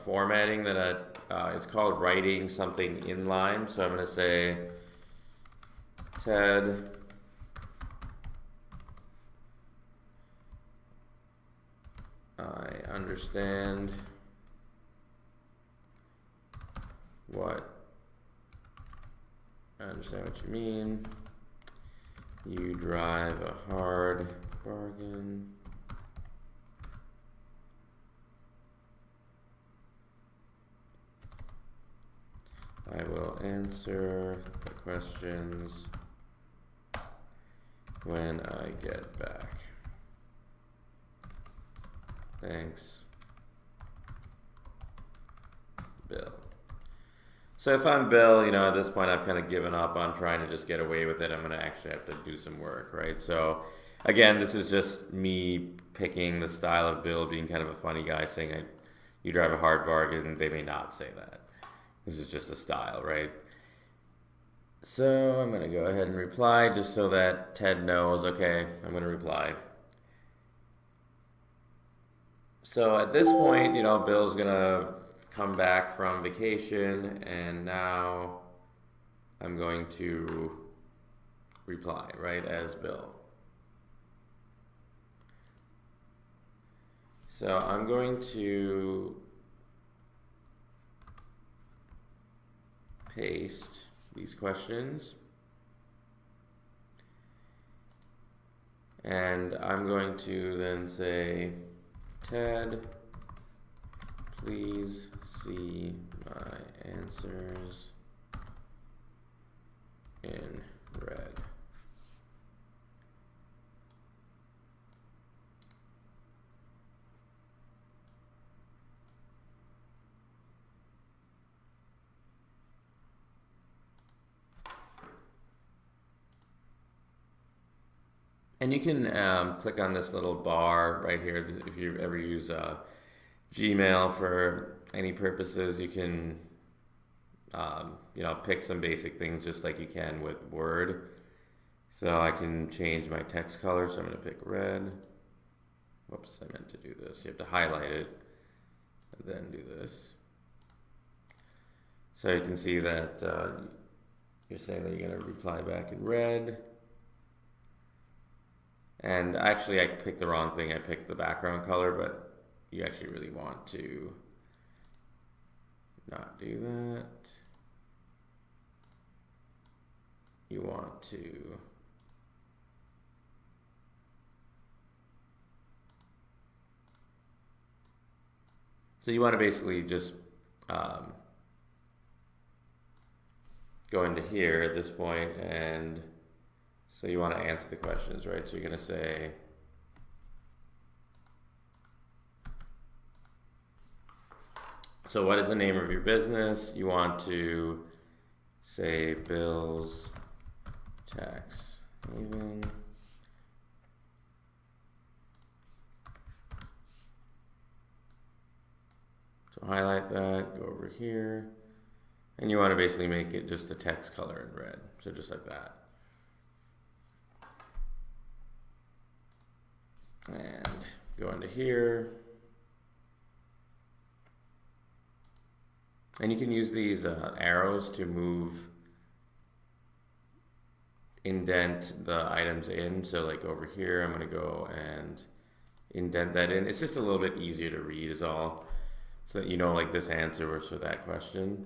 formatting that it's called writing something inline. So I'm going to say, Ted, I understand what you mean. You drive a hard bargain. I will answer the questions when I get back. Thanks, Bill. So if I'm Bill, at this point I've kind of given up on trying to just get away with it. I'm going to actually have to do some work, right? So again, this is just me picking the style of Bill, being kind of a funny guy, saying you drive a hard bargain. They may not say that. This is just a style, right? So I'm going to go ahead and reply just so that Ted knows, okay, I'm going to reply. So at this point, Bill's going to come back from vacation, and now I'm going to reply, right, as Bill. So I'm going to paste these questions, and I'm going to then say, Ted, please see my answers in red. And you can click on this little bar right here. If you ever use Gmail for any purposes, you can pick some basic things just like you can with Word. So I can change my text color, so I'm going to pick red. Whoops, I meant to do this. You have to highlight it and then do this. So you can see that you're saying that you're going to reply back in red. And actually, I picked the wrong thing. I picked the background color, but you actually really want to not do that. You want to basically just go into here at this point, and so you want to answer the questions, right? So you're going to say, so what is the name of your business? You want to say Bill's Tax Haven. So highlight that, go over here, and you want to basically make it just the text color in red. So just like that. And go into here. And you can use these arrows to indent the items in. So like over here, I'm going to go and indent that in. It's just a little bit easier to read is all. So that like this answer was for that question.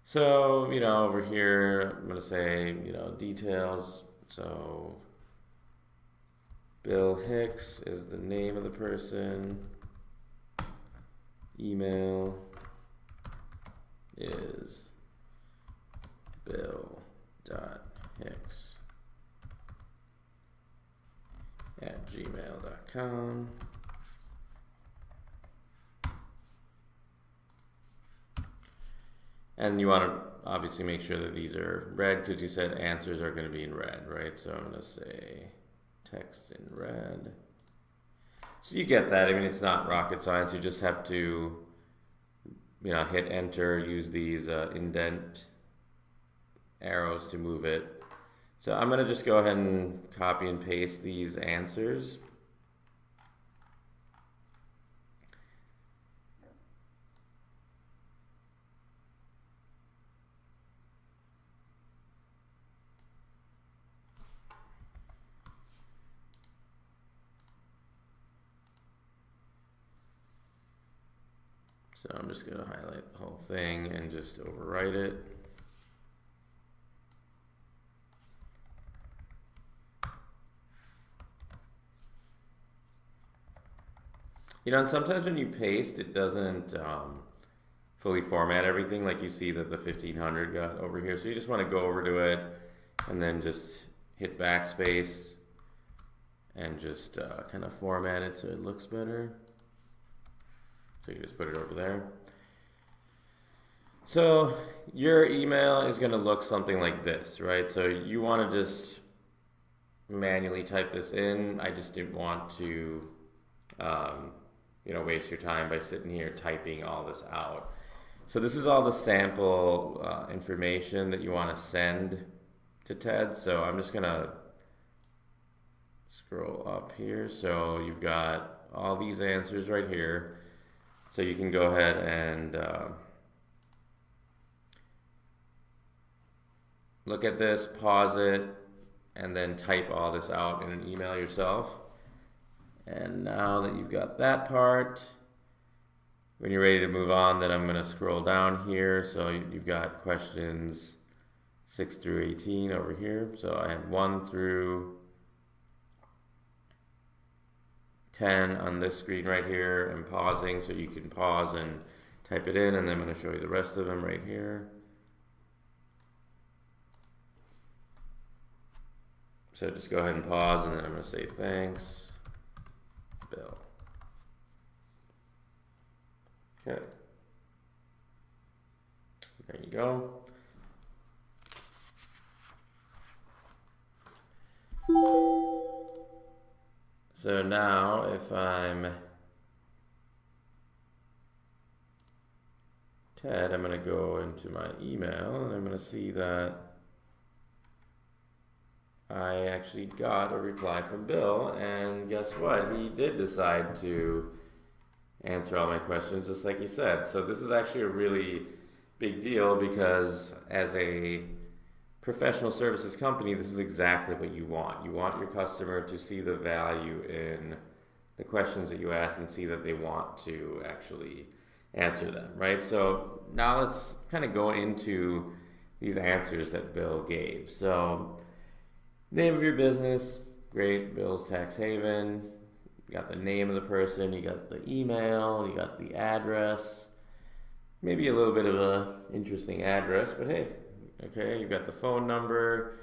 So, over here, I'm going to say, details. So Bill Hicks is the name of the person. Email is bill.hicks@gmail.com. And you want to obviously make sure that these are red because you said answers are going to be in red, right? So I'm going to say text in red. So you get that. I mean, it's not rocket science. You just have to, hit enter, use these indent arrows to move it. So I'm going to just go ahead and copy and paste these answers. So I'm just going to highlight the whole thing and just overwrite it. And sometimes when you paste, it doesn't fully format everything, like you see that the 1500 got over here. So you just want to go over to it and then just hit backspace and just kind of format it so it looks better. So you just put it over there. So your email is going to look something like this, right? So you want to just manually type this in. I just didn't want to, waste your time by sitting here typing all this out. So this is all the sample information that you want to send to Ted. So I'm just going to scroll up here. So you've got all these answers right here. So you can go ahead and look at this, pause it, and then type all this out in an email yourself. And now that you've got that part, when you're ready to move on, then I'm going to scroll down here. So you've got questions 6 through 18 over here. So I have 1 through 10 on this screen right here. I'm pausing so you can pause and type it in, and then I'm going to show you the rest of them right here. So just go ahead and pause, and then I'm going to say thanks, Bill. Okay. There you go. So now if I'm Ted, I'm going to go into my email and I'm going to see that I actually got a reply from Bill, and guess what? He did decide to answer all my questions just like he said. So this is actually a really big deal because as a professional services company, this is exactly what you want. You want your customer to see the value in the questions that you ask and see that they want to actually answer them, right? So now let's kind of go into these answers that Bill gave. So name of your business, great, Bill's Tax Haven. You got the name of the person, you got the email, you got the address. Maybe a little bit of a interesting address, but hey, okay, you've got the phone number,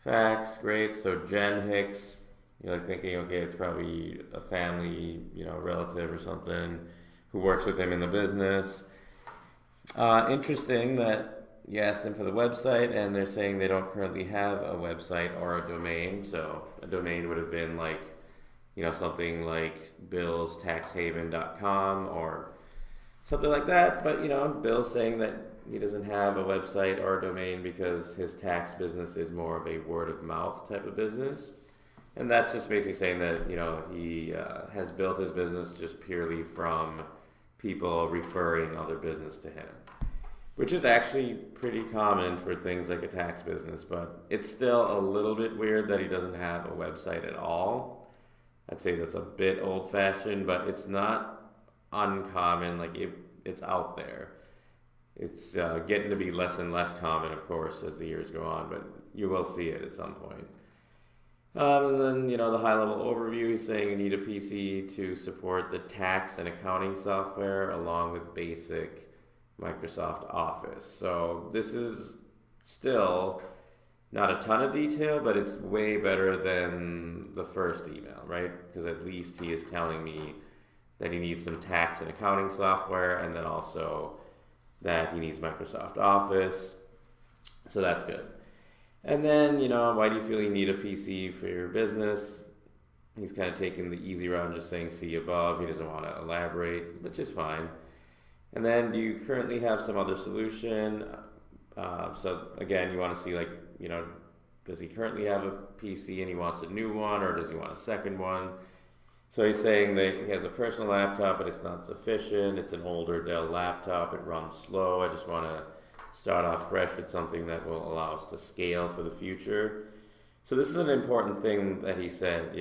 fax, great. So Jen Hicks, you're like thinking, okay, it's probably a family, relative or something who works with him in the business. Interesting that you asked them for the website, and they're saying they don't currently have a website or a domain. So a domain would have been like, something like billstaxhaven.com or something like that. But, Bill's saying that he doesn't have a website or a domain because his tax business is more of a word of mouth type of business. And that's just basically saying that, he has built his business just purely from people referring other business to him, which is actually pretty common for things like a tax business, but it's still a little bit weird that he doesn't have a website at all. I'd say that's a bit old-fashioned, but it's not uncommon. Like it's out there. It's getting to be less and less common, of course, as the years go on, but you will see it at some point. And then, the high-level overview is saying you need a PC to support the tax and accounting software along with basic Microsoft Office. So this is still not a ton of detail, but it's way better than the first email, right? Because at least he is telling me that he needs some tax and accounting software, and then also that he needs Microsoft Office. So that's good. And then, why do you feel you need a PC for your business? He's kind of taking the easy route and just saying see above. He doesn't want to elaborate, which is fine. And then, do you currently have some other solution? So again, you want to see does he currently have a PC and he wants a new one, or does he want a second one? So he's saying that he has a personal laptop, but it's not sufficient. It's an older Dell laptop. It runs slow. I just want to start off fresh with something that will allow us to scale for the future. So this is an important thing that he said,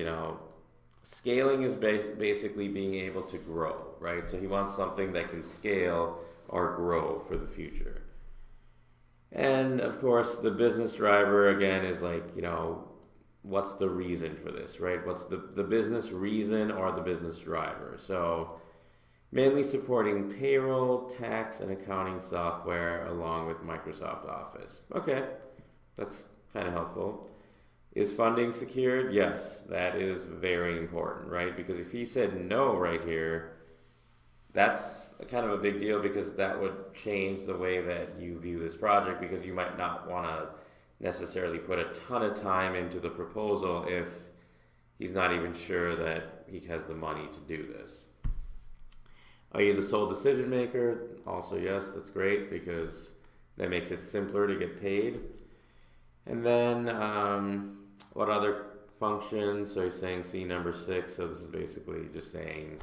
scaling is basically being able to grow, right? So he wants something that can scale or grow for the future. And of course, the business driver again is what's the reason for this, right? What's the business reason or the business driver? So mainly supporting payroll, tax, and accounting software along with Microsoft Office. Okay, that's kind of helpful. Is funding secured? Yes, that is very important, right? Because if he said no right here, that's kind of a big deal, because that would change the way that you view this project, because you might not want to necessarily put a ton of time into the proposal if he's not even sure that he has the money to do this. Are you the sole decision maker? Also, yes, that's great, because that makes it simpler to get paid. And then, what other functions? So he's saying C number 6. So this is basically just saying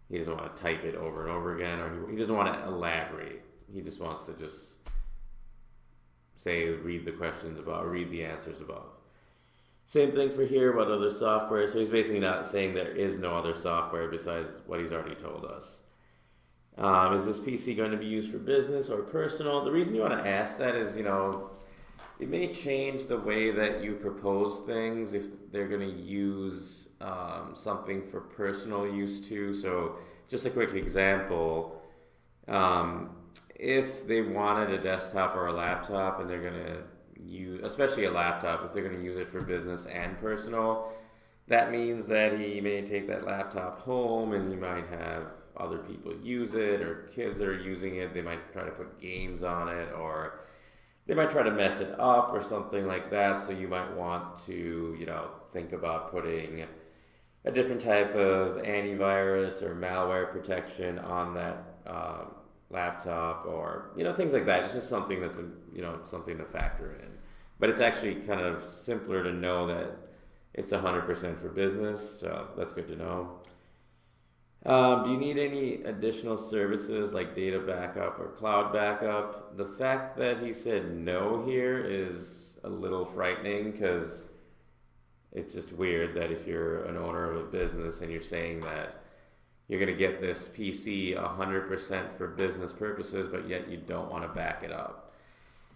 he doesn't want to type it over and over again, or he doesn't want to elaborate. He just wants to just say, read the questions above, or read the answers above. Same thing for here, what other software? So he's basically not saying there is no other software besides what he's already told us. Is this PC going to be used for business or personal? The reason you want to ask that is, it may change the way that you propose things if they're going to use something for personal use too. So just a quick example, if they wanted a desktop or a laptop and they're going to use, especially a laptop, if they're going to use it for business and personal, that means that he may take that laptop home and he might have other people use it, or kids that are using it, they might try to put games on it, or they might try to mess it up or something like that. So you might want to, think about putting a different type of antivirus or malware protection on that laptop, or things like that. It's just something that's something to factor in. But it's actually kind of simpler to know that it's 100% for business, so that's good to know. Do you need any additional services like data backup or cloud backup? The fact that he said no here is a little frightening, because it's just weird that if you're an owner of a business and you're saying that you're going to get this PC 100% for business purposes, but yet you don't want to back it up.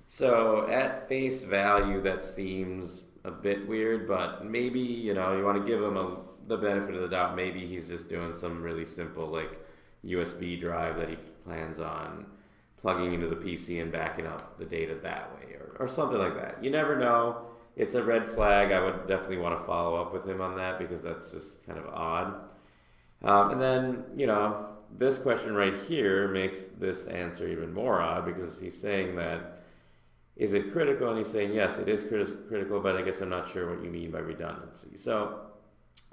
So at face value, that seems a bit weird, but maybe, you want to give him the benefit of the doubt. Maybe he's just doing some really simple USB drive that he plans on plugging into the PC and backing up the data that way, or something like that. You never know. It's a red flag. I would definitely want to follow up with him on that, because that's just kind of odd. And then, this question right here makes this answer even more odd, because he's saying that, is it critical? And he's saying, yes, it is critical, but I guess I'm not sure what you mean by redundancy. So,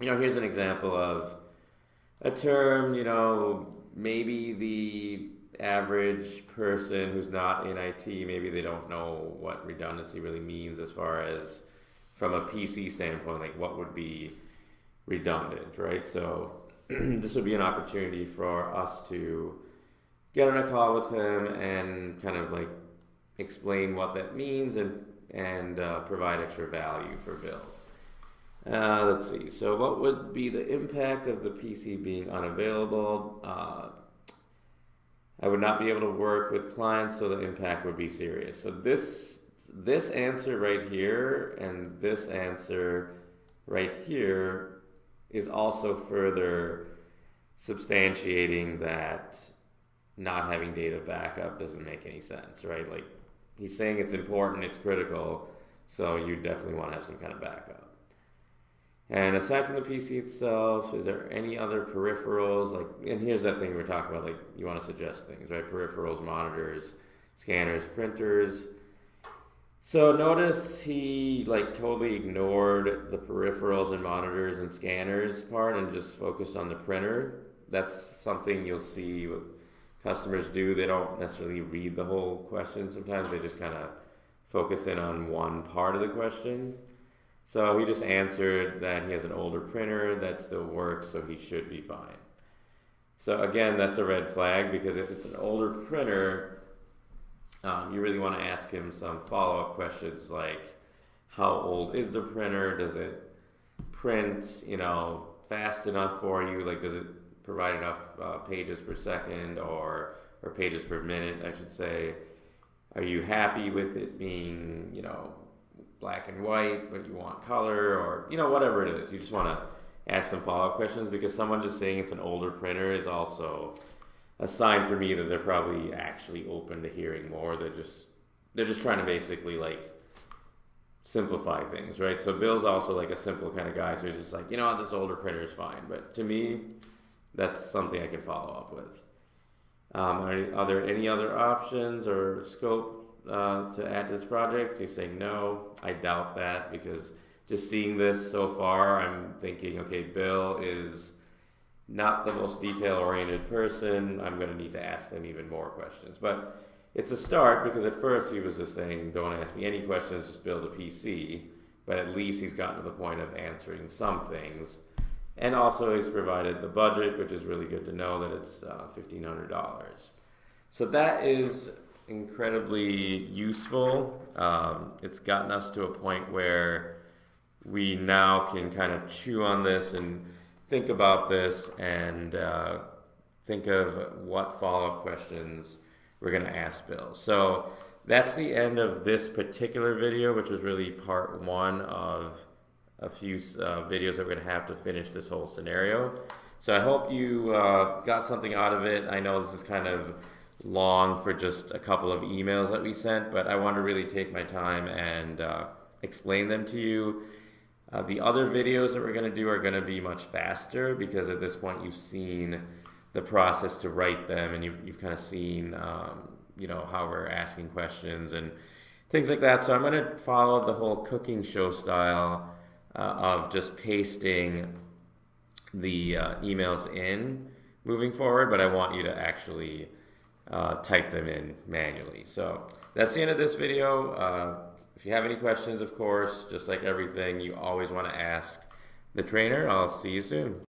here's an example of a term, maybe the average person who's not in IT, maybe they don't know what redundancy really means as far as from a PC standpoint, what would be redundant, right? So this would be an opportunity for us to get on a call with him and kind of explain what that means and provide extra value for Bill. Let's see. So what would be the impact of the PC being unavailable? I would not be able to work with clients, so the impact would be serious. So this answer right here and this answer right here is also further substantiating that not having data backup doesn't make any sense, right? He's saying it's important, it's critical, so you definitely want to have some kind of backup. And aside from the PC itself, is there any other peripherals? Like, and here's that thing we're talking about, like you want to suggest things, right? Peripherals, monitors, scanners, printers. So notice he like totally ignored the peripherals and monitors and scanners part and just focused on the printer. That's something you'll see what customers do. They don't necessarily read the whole question. Sometimes they just kind of focus in on one part of the question. So he just answered that he has an older printer that still works, so he should be fine. So again, that's a red flag, because if it's an older printer, you really want to ask him some follow-up questions like, how old is the printer? Does it print, fast enough for you? Like, does it provide enough pages per second or pages per minute, I should say? Are you happy with it being, black and white, but you want color, or, whatever it is? You just want to ask some follow-up questions, because someone just saying it's an older printer is also a sign for me that they're probably actually open to hearing more. They're just trying to basically like simplify things, right? So Bill's also like a simple kind of guy, so he's just like, this older printer is fine. But to me, that's something I can follow up with. Are there any other options or scope to add to this project? He's saying no. I doubt that, because just seeing this so far, I'm thinking, okay, Bill is not the most detail-oriented person. I'm going to need to ask them even more questions. But it's a start, because at first he was just saying, don't ask me any questions, just build a PC. But at least he's gotten to the point of answering some things. And also he's provided the budget, which is really good to know that it's $1,500. So that is incredibly useful. It's gotten us to a point where we now can kind of chew on this and think about this and think of what follow-up questions we're going to ask Bill. So that's the end of this particular video, which was really part one of a few videos that we're going to have to finish this whole scenario. So I hope you got something out of it. I know this is kind of long for just a couple of emails that we sent, but I want to really take my time and explain them to you. The other videos that we're going to do are going to be much faster, because at this point you've seen the process to write them, and you've kind of seen how we're asking questions and things like that. So I'm going to follow the whole cooking show style of just pasting the emails in moving forward, but I want you to actually type them in manually. So that's the end of this video. If you have any questions, of course, just like everything, you always want to ask the trainer. I'll see you soon.